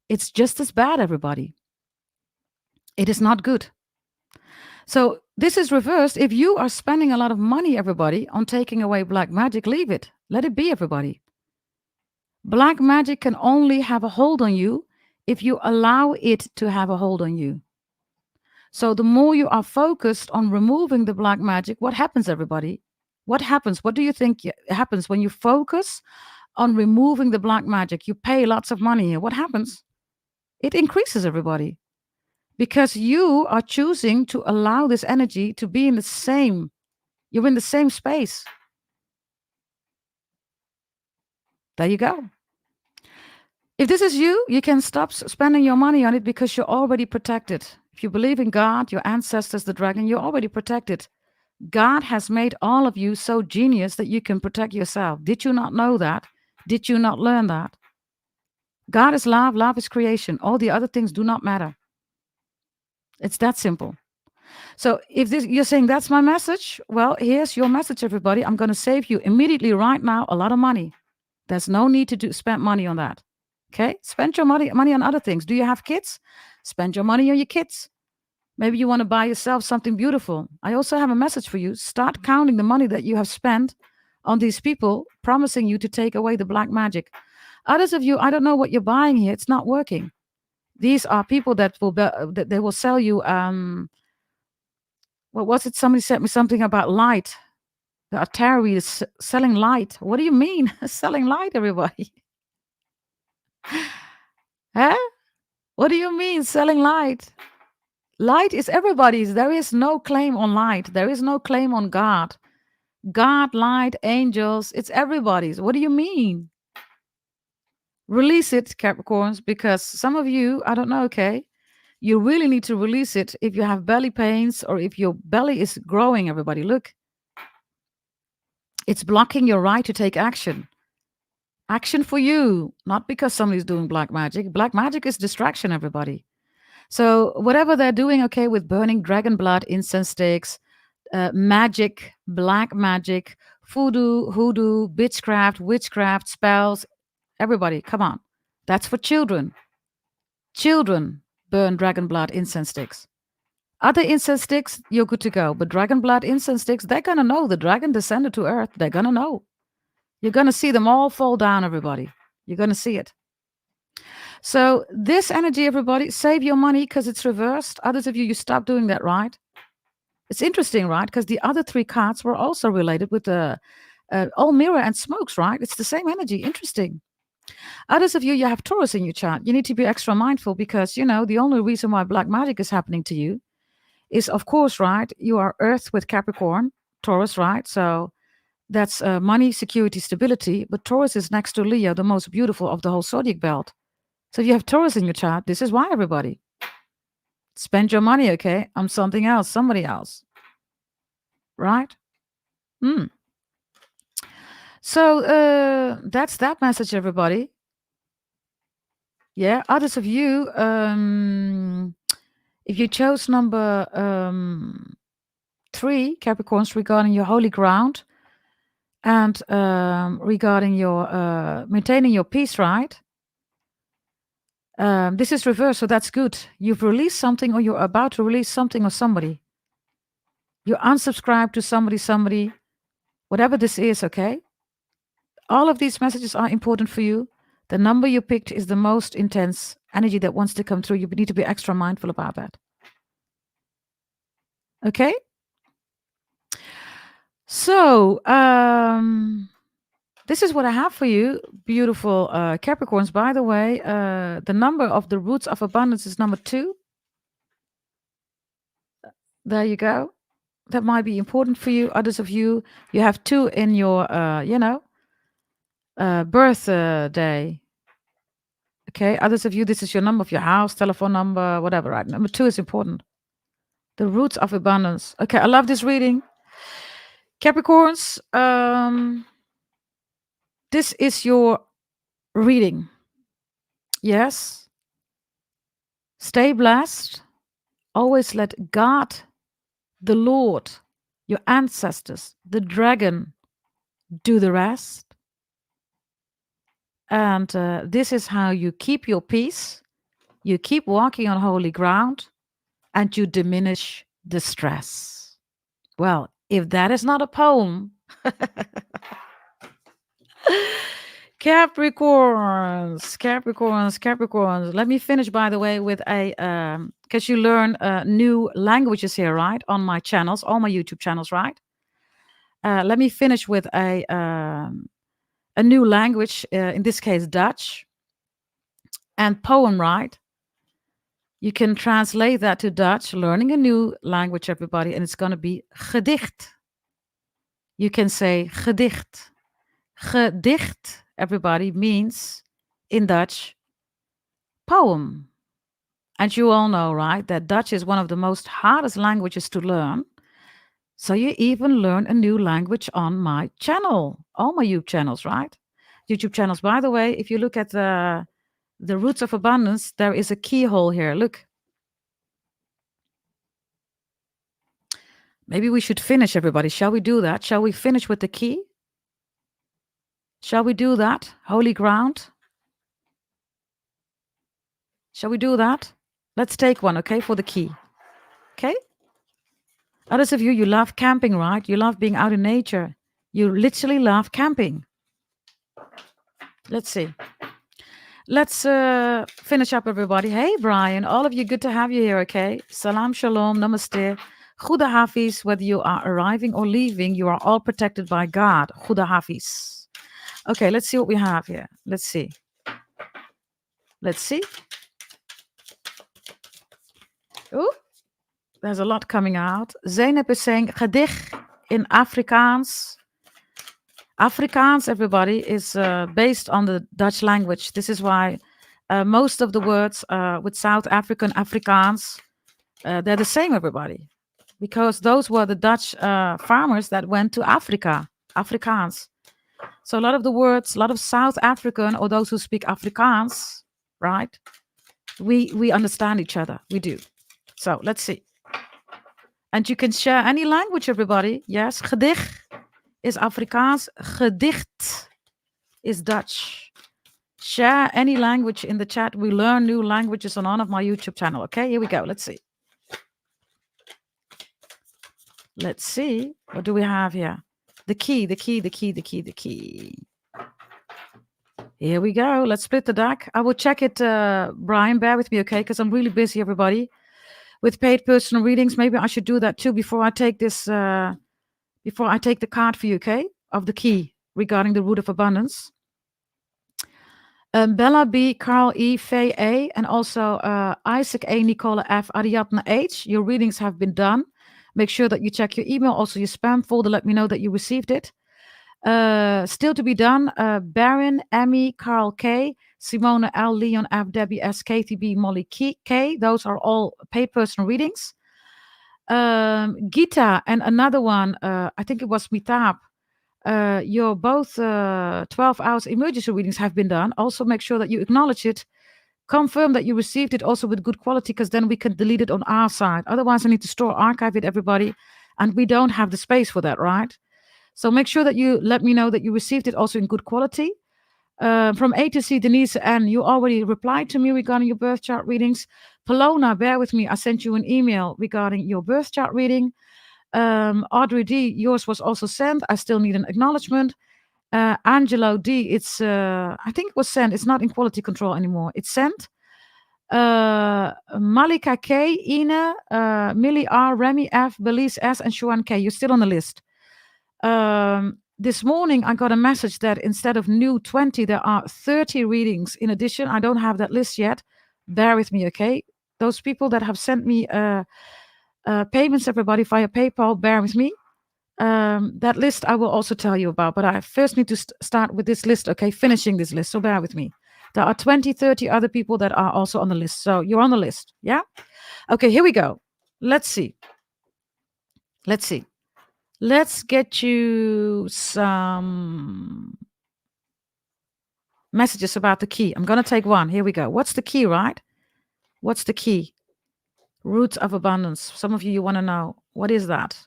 It's just as bad, everybody. It is not good. So this is reversed. If you are spending a lot of money, everybody, on taking away black magic, leave it. Let it be, everybody. Black magic can only have a hold on you if you allow it to have a hold on you. So the more you are focused on removing the black magic, what happens, everybody? What happens? What do you think happens when you focus on removing the black magic? You pay lots of money here. What happens? It increases, everybody. Because you are choosing to allow this energy to be in the same, you're in the same space. There you go. If this is you, you can stop spending your money on it because you're already protected. If you believe in God, your ancestors, the dragon, you're already protected. God has made all of you so genius that you can protect yourself. Did you not know that? Did you not learn that? God is love, love is creation. All the other things do not matter. It's that simple. So if you're saying that's my message, well, here's your message, everybody. I'm going to save you immediately right now a lot of money. There's no need to spend money on that. Okay? Spend your money on other things. Do you have kids? Spend your money on your kids. Maybe you want to buy yourself something beautiful. I also have a message for you. Start counting the money that you have spent on these people promising you to take away the black magic. Others of you, I don't know what you're buying here. It's not working. These are people that they will sell you. What was it? Somebody sent me something about light. The tarot is selling light. What do you mean selling light, everybody? Huh? What do you mean selling light? Light is everybody's. There is no claim on light. There is no claim on God. God, light, angels, it's everybody's. What do you mean? Release it, Capricorns, because some of you, I don't know, okay, you really need to release it if you have belly pains or if your belly is growing, everybody. Look. It's blocking your right to take action. Action for you, not because somebody's doing black magic. Black magic is distraction, everybody. So whatever they're doing, okay, with burning dragon blood, incense sticks, magic, black magic, voodoo, hoodoo, witchcraft, spells, everybody, come on. That's for children. Children burn dragon blood, incense sticks. Other incense sticks, you're good to go. But dragon blood, incense sticks, they're going to know. The dragon descended to earth. They're going to know. You're going to see them all fall down, everybody. You're going to see it. So this energy, everybody, save your money because it's reversed. Others of you stop doing that, right? It's interesting, right? Because the other 3 cards were also related with the all mirror and smokes, right? It's the same energy. Interesting. Others of you have Taurus in your chart. You need to be extra mindful because, the only reason why black magic is happening to you is, of course, right? You are Earth with Capricorn, Taurus, right? So that's money, security, stability. But Taurus is next to Leo, the most beautiful of the whole zodiac belt. So if you have Taurus in your chart, this is why, everybody. Spend your money, okay, on something else, somebody else. right? So that's that message, everybody. Yeah, others of you, if you chose number 3, Capricorns, regarding your holy ground and regarding your maintaining your peace, right? This is reverse, so that's good. You've released something, or you're about to release something or somebody. You unsubscribe to somebody, whatever this is, okay? All of these messages are important for you. The number you picked is the most intense energy that wants to come through. You need to be extra mindful about that. Okay? So, this is what I have for you, beautiful Capricorns. By the way, the number of the roots of abundance is number 2. There you go. That might be important for you. Others of you, you have 2 in your, birthday. Okay. Others of you, this is your number of your house, telephone number, whatever, right? Number 2 is important. The roots of abundance. Okay. I love this reading. Capricorns, this is your reading. Yes. Stay blessed. Always let God, the Lord, your ancestors, the dragon, do the rest. And this is how you keep your peace. You keep walking on holy ground and you diminish the stress. Well, if that is not a poem, Capricorns. Let me finish, by the way, with a, because you learn new languages here, right? On my channels, all my YouTube channels, right? Let me finish with a new language, in this case, Dutch. And poem, right? You can translate that to Dutch, learning a new language, everybody, and it's going to be gedicht. You can say gedicht. Gedicht, everybody, means in Dutch poem. And you all know, right, that Dutch is one of the most hardest languages to learn. So you even learn a new language on my channel, all my YouTube channels, right? YouTube channels. By the way, if you look at the roots of abundance, there is a keyhole here. Look. Maybe we should finish, everybody. Shall we do that? Shall we finish with the key? Shall we do that? Holy ground. Shall we do that? Let's take one, okay, for the key. Okay? Others of you, you love camping, right? You love being out in nature. You literally love camping. Let's see. Let's finish up, everybody. Hey, Brian. All of you, good to have you here, okay? Salam, shalom, namaste. Goede Hafiz. Whether you are arriving or leaving, you are all protected by God. Goede Hafiz. Okay, let's see what we have here. Let's see. Ooh, there's a lot coming out. Zeynep is saying gedicht in Afrikaans. Afrikaans, everybody, is based on the Dutch language. This is why most of the words with South African Afrikaans, they're the same, everybody. Because those were the Dutch farmers that went to Africa, Afrikaans. So a lot of the words, a lot of South African, or those who speak Afrikaans, right? We understand each other. We do. So let's see. And you can share any language, everybody. Yes, gedicht is Afrikaans. Gedicht is Dutch. Share any language in the chat. We learn new languages on one of my YouTube channel. Okay, here we go. Let's see. Let's see. What do we have here? The key. Here we go. Let's split the deck. I will check it, Brian. Bear with me, okay? Because I'm really busy, everybody, with paid personal readings. Maybe I should do that too before I take this, before I take the card for you, okay? Of the key regarding the root of abundance. Bella B, Carl E, Faye A, and also Isaac A, Nicola F, Ariadna H. Your readings have been done. Make sure that you check your email, also your spam folder. Let me know that you received it. Still to be done, Baron, Emmy, Carl K, Simona L, Leon F, Debbie S, Katie B, Molly K. Those are all paid personal readings. Gita and another one, I think it was Mitab. Your both 12 hours emergency readings have been done. Also, make sure that you acknowledge it. Confirm that you received it also with good quality, because then we can delete it on our side. Otherwise, I need to store, archive it, everybody. And we don't have the space for that, right? So make sure that you let me know that you received it also in good quality. From A to C, Denise, and you already replied to me regarding your birth chart readings. Polona, bear with me. I sent you an email regarding your birth chart reading. Audrey D, yours was also sent. I still need an acknowledgement. Angelo D, it's I think it was sent. It's not in quality control anymore. It's sent. Malika K, Ina, Millie R, Remy F, Belize S, and Shuan K. You're still on the list. This morning I got a message that instead of new 20, there are 30 readings in addition. I don't have that list yet. Bear with me, okay? Those people that have sent me payments, everybody, via PayPal, bear with me. That list I will also tell you about, but I first need to start with this list, okay? Finishing this list, so bear with me. There are 20, 30 other people that are also on the list. So you're on the list, yeah? Okay, here we go. Let's see. Let's get you some messages about the key. I'm going to take one. Here we go. What's the key, right? What's the key? Roots of abundance. Some of you want to know. What is that?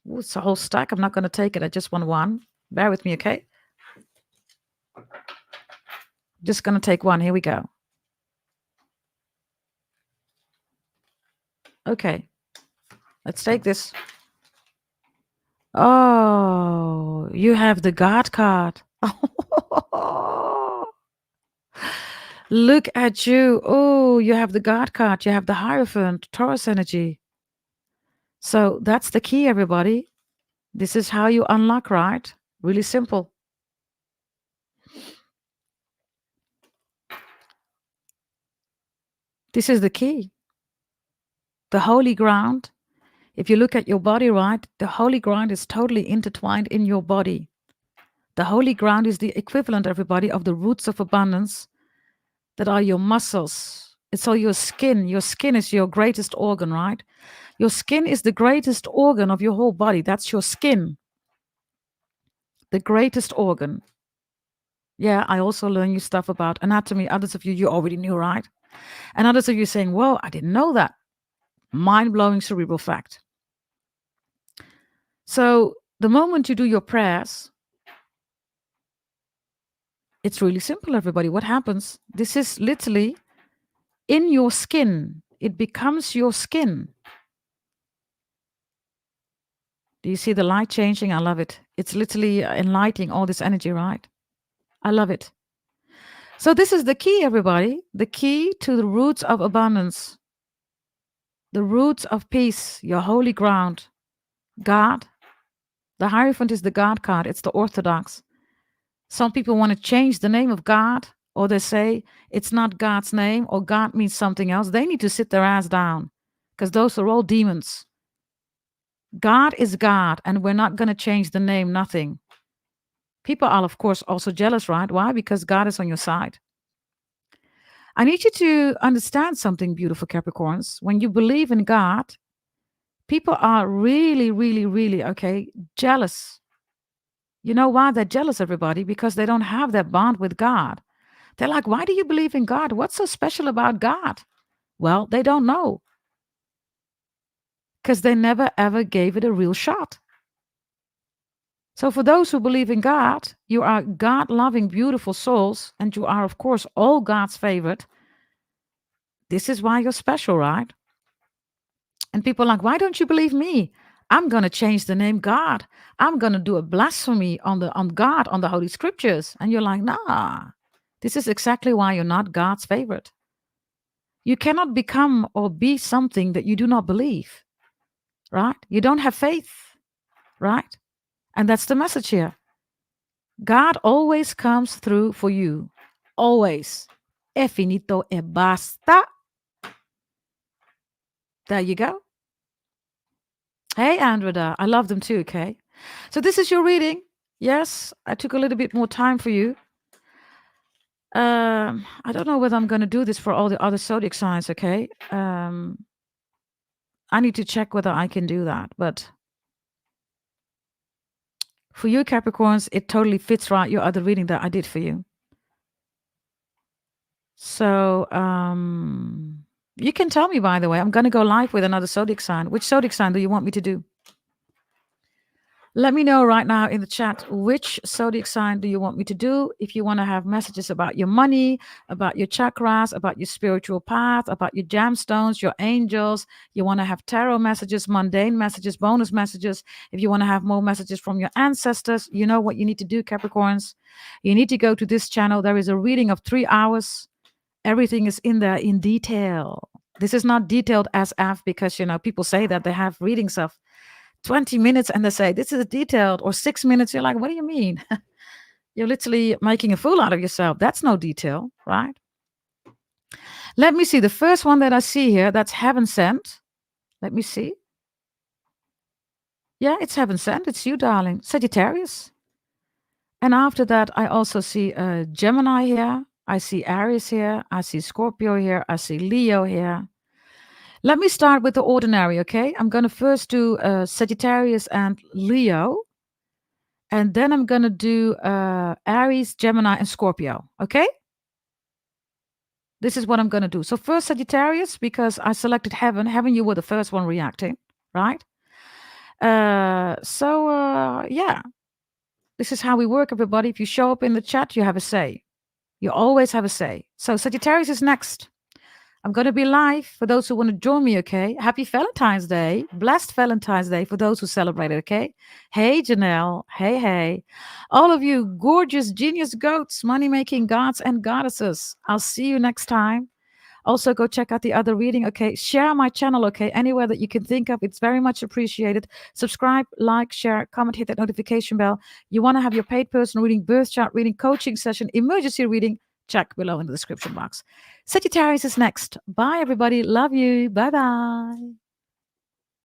Ooh, it's a whole stack. I'm not going to take it. I just want one. Bear with me, okay? Just going to take one. Here we go. Okay. Let's take this. Oh, you have the God card. Look at you. Oh, you have the God card. You have the Hierophant, Taurus energy. So that's the key, everybody. This is how you unlock, right? Really simple. This is the key. The holy ground. If you look at your body, right, the holy ground is totally intertwined in your body. The holy ground is the equivalent, everybody, of the roots of abundance that are your muscles. It's all your skin. Your skin is your greatest organ, right? Your skin is the greatest organ of your whole body. That's your skin. The greatest organ. Yeah, I also learn you stuff about anatomy. Others of you already knew, right? And others of you saying, whoa, I didn't know that. Mind-blowing cerebral fact. So the moment you do your prayers, it's really simple, everybody. What happens? This is literally in your skin. It becomes your skin. Do you see the light changing? I love it. It's literally enlightening all this energy, right? I love it. So this is the key, everybody. The key to the roots of abundance. The roots of peace, your holy ground. God. The Hierophant is the God card. It's the Orthodox. Some people want to change the name of God, or they say it's not God's name, or God means something else. They need to sit their ass down, because those are all demons. God is God, and we're not going to change the name, nothing. People are, of course, also jealous, right? Why? Because God is on your side. I need you to understand something, beautiful Capricorns. When you believe in God, people are really, really, really, okay, jealous. You know why they're jealous, everybody? Because they don't have that bond with God. They're like, why do you believe in God? What's so special about God? Well, they don't know. Because they never, ever gave it a real shot. So for those who believe in God, you are God-loving, beautiful souls, and you are, of course, all God's favorite. This is why you're special, right? And people are like, why don't you believe me? I'm going to change the name God. I'm going to do a blasphemy on God, on the Holy Scriptures. And you're like, nah, this is exactly why you're not God's favorite. You cannot become or be something that you do not believe, right? You don't have faith, right? And that's the message here. God always comes through for you. Always. E finito e basta. There you go. Hey, Andreda. I love them too, okay? So this is your reading. Yes, I took a little bit more time for you. I don't know whether I'm going to do this for all the other zodiac signs, okay? I need to check whether I can do that. But for you, Capricorns, it totally fits right your other reading that I did for you. So you can tell me, by the way, I'm going to go live with another zodiac sign. Which zodiac sign do you want me to do? Let me know right now in the chat, which zodiac sign do you want me to do? If you want to have messages about your money, about your chakras, about your spiritual path, about your gemstones, your angels, you want to have tarot messages, mundane messages, bonus messages. If you want to have more messages from your ancestors, you know what you need to do, Capricorns. You need to go to this channel. There is a reading of 3 hours. Everything is in there in detail. This is not detailed as F because, people say that they have readings of 20 minutes and they say, this is detailed, or 6 minutes. You're like, what do you mean? You're literally making a fool out of yourself. That's no detail, right? Let me see. The first one that I see here, that's heaven sent. Let me see. Yeah, it's heaven sent. It's you, darling. Sagittarius. And after that, I also see Gemini here. I see Aries here. I see Scorpio here. I see Leo here. Let me start with the ordinary, okay? I'm going to first do Sagittarius and Leo. And then I'm going to do Aries, Gemini, and Scorpio, okay? This is what I'm going to do. So first Sagittarius, because I selected heaven. Heaven, you were the first one reacting, right? Yeah. This is how we work, everybody. If you show up in the chat, you have a say. You always have a say. So Sagittarius is next. I'm going to be live for those who want to join me, okay? Happy Valentine's Day. Blessed Valentine's Day for those who celebrate it, okay? Hey, Janelle. Hey. All of you gorgeous genius goats, money-making gods and goddesses. I'll see you next time. Also, go check out the other reading, okay? Share my channel, okay? Anywhere that you can think of. It's very much appreciated. Subscribe, like, share, comment, hit that notification bell. You want to have your paid personal reading, birth chart reading, coaching session, emergency reading, check below in the description box. Sagittarius is next. Bye, everybody. Love you. Bye-bye.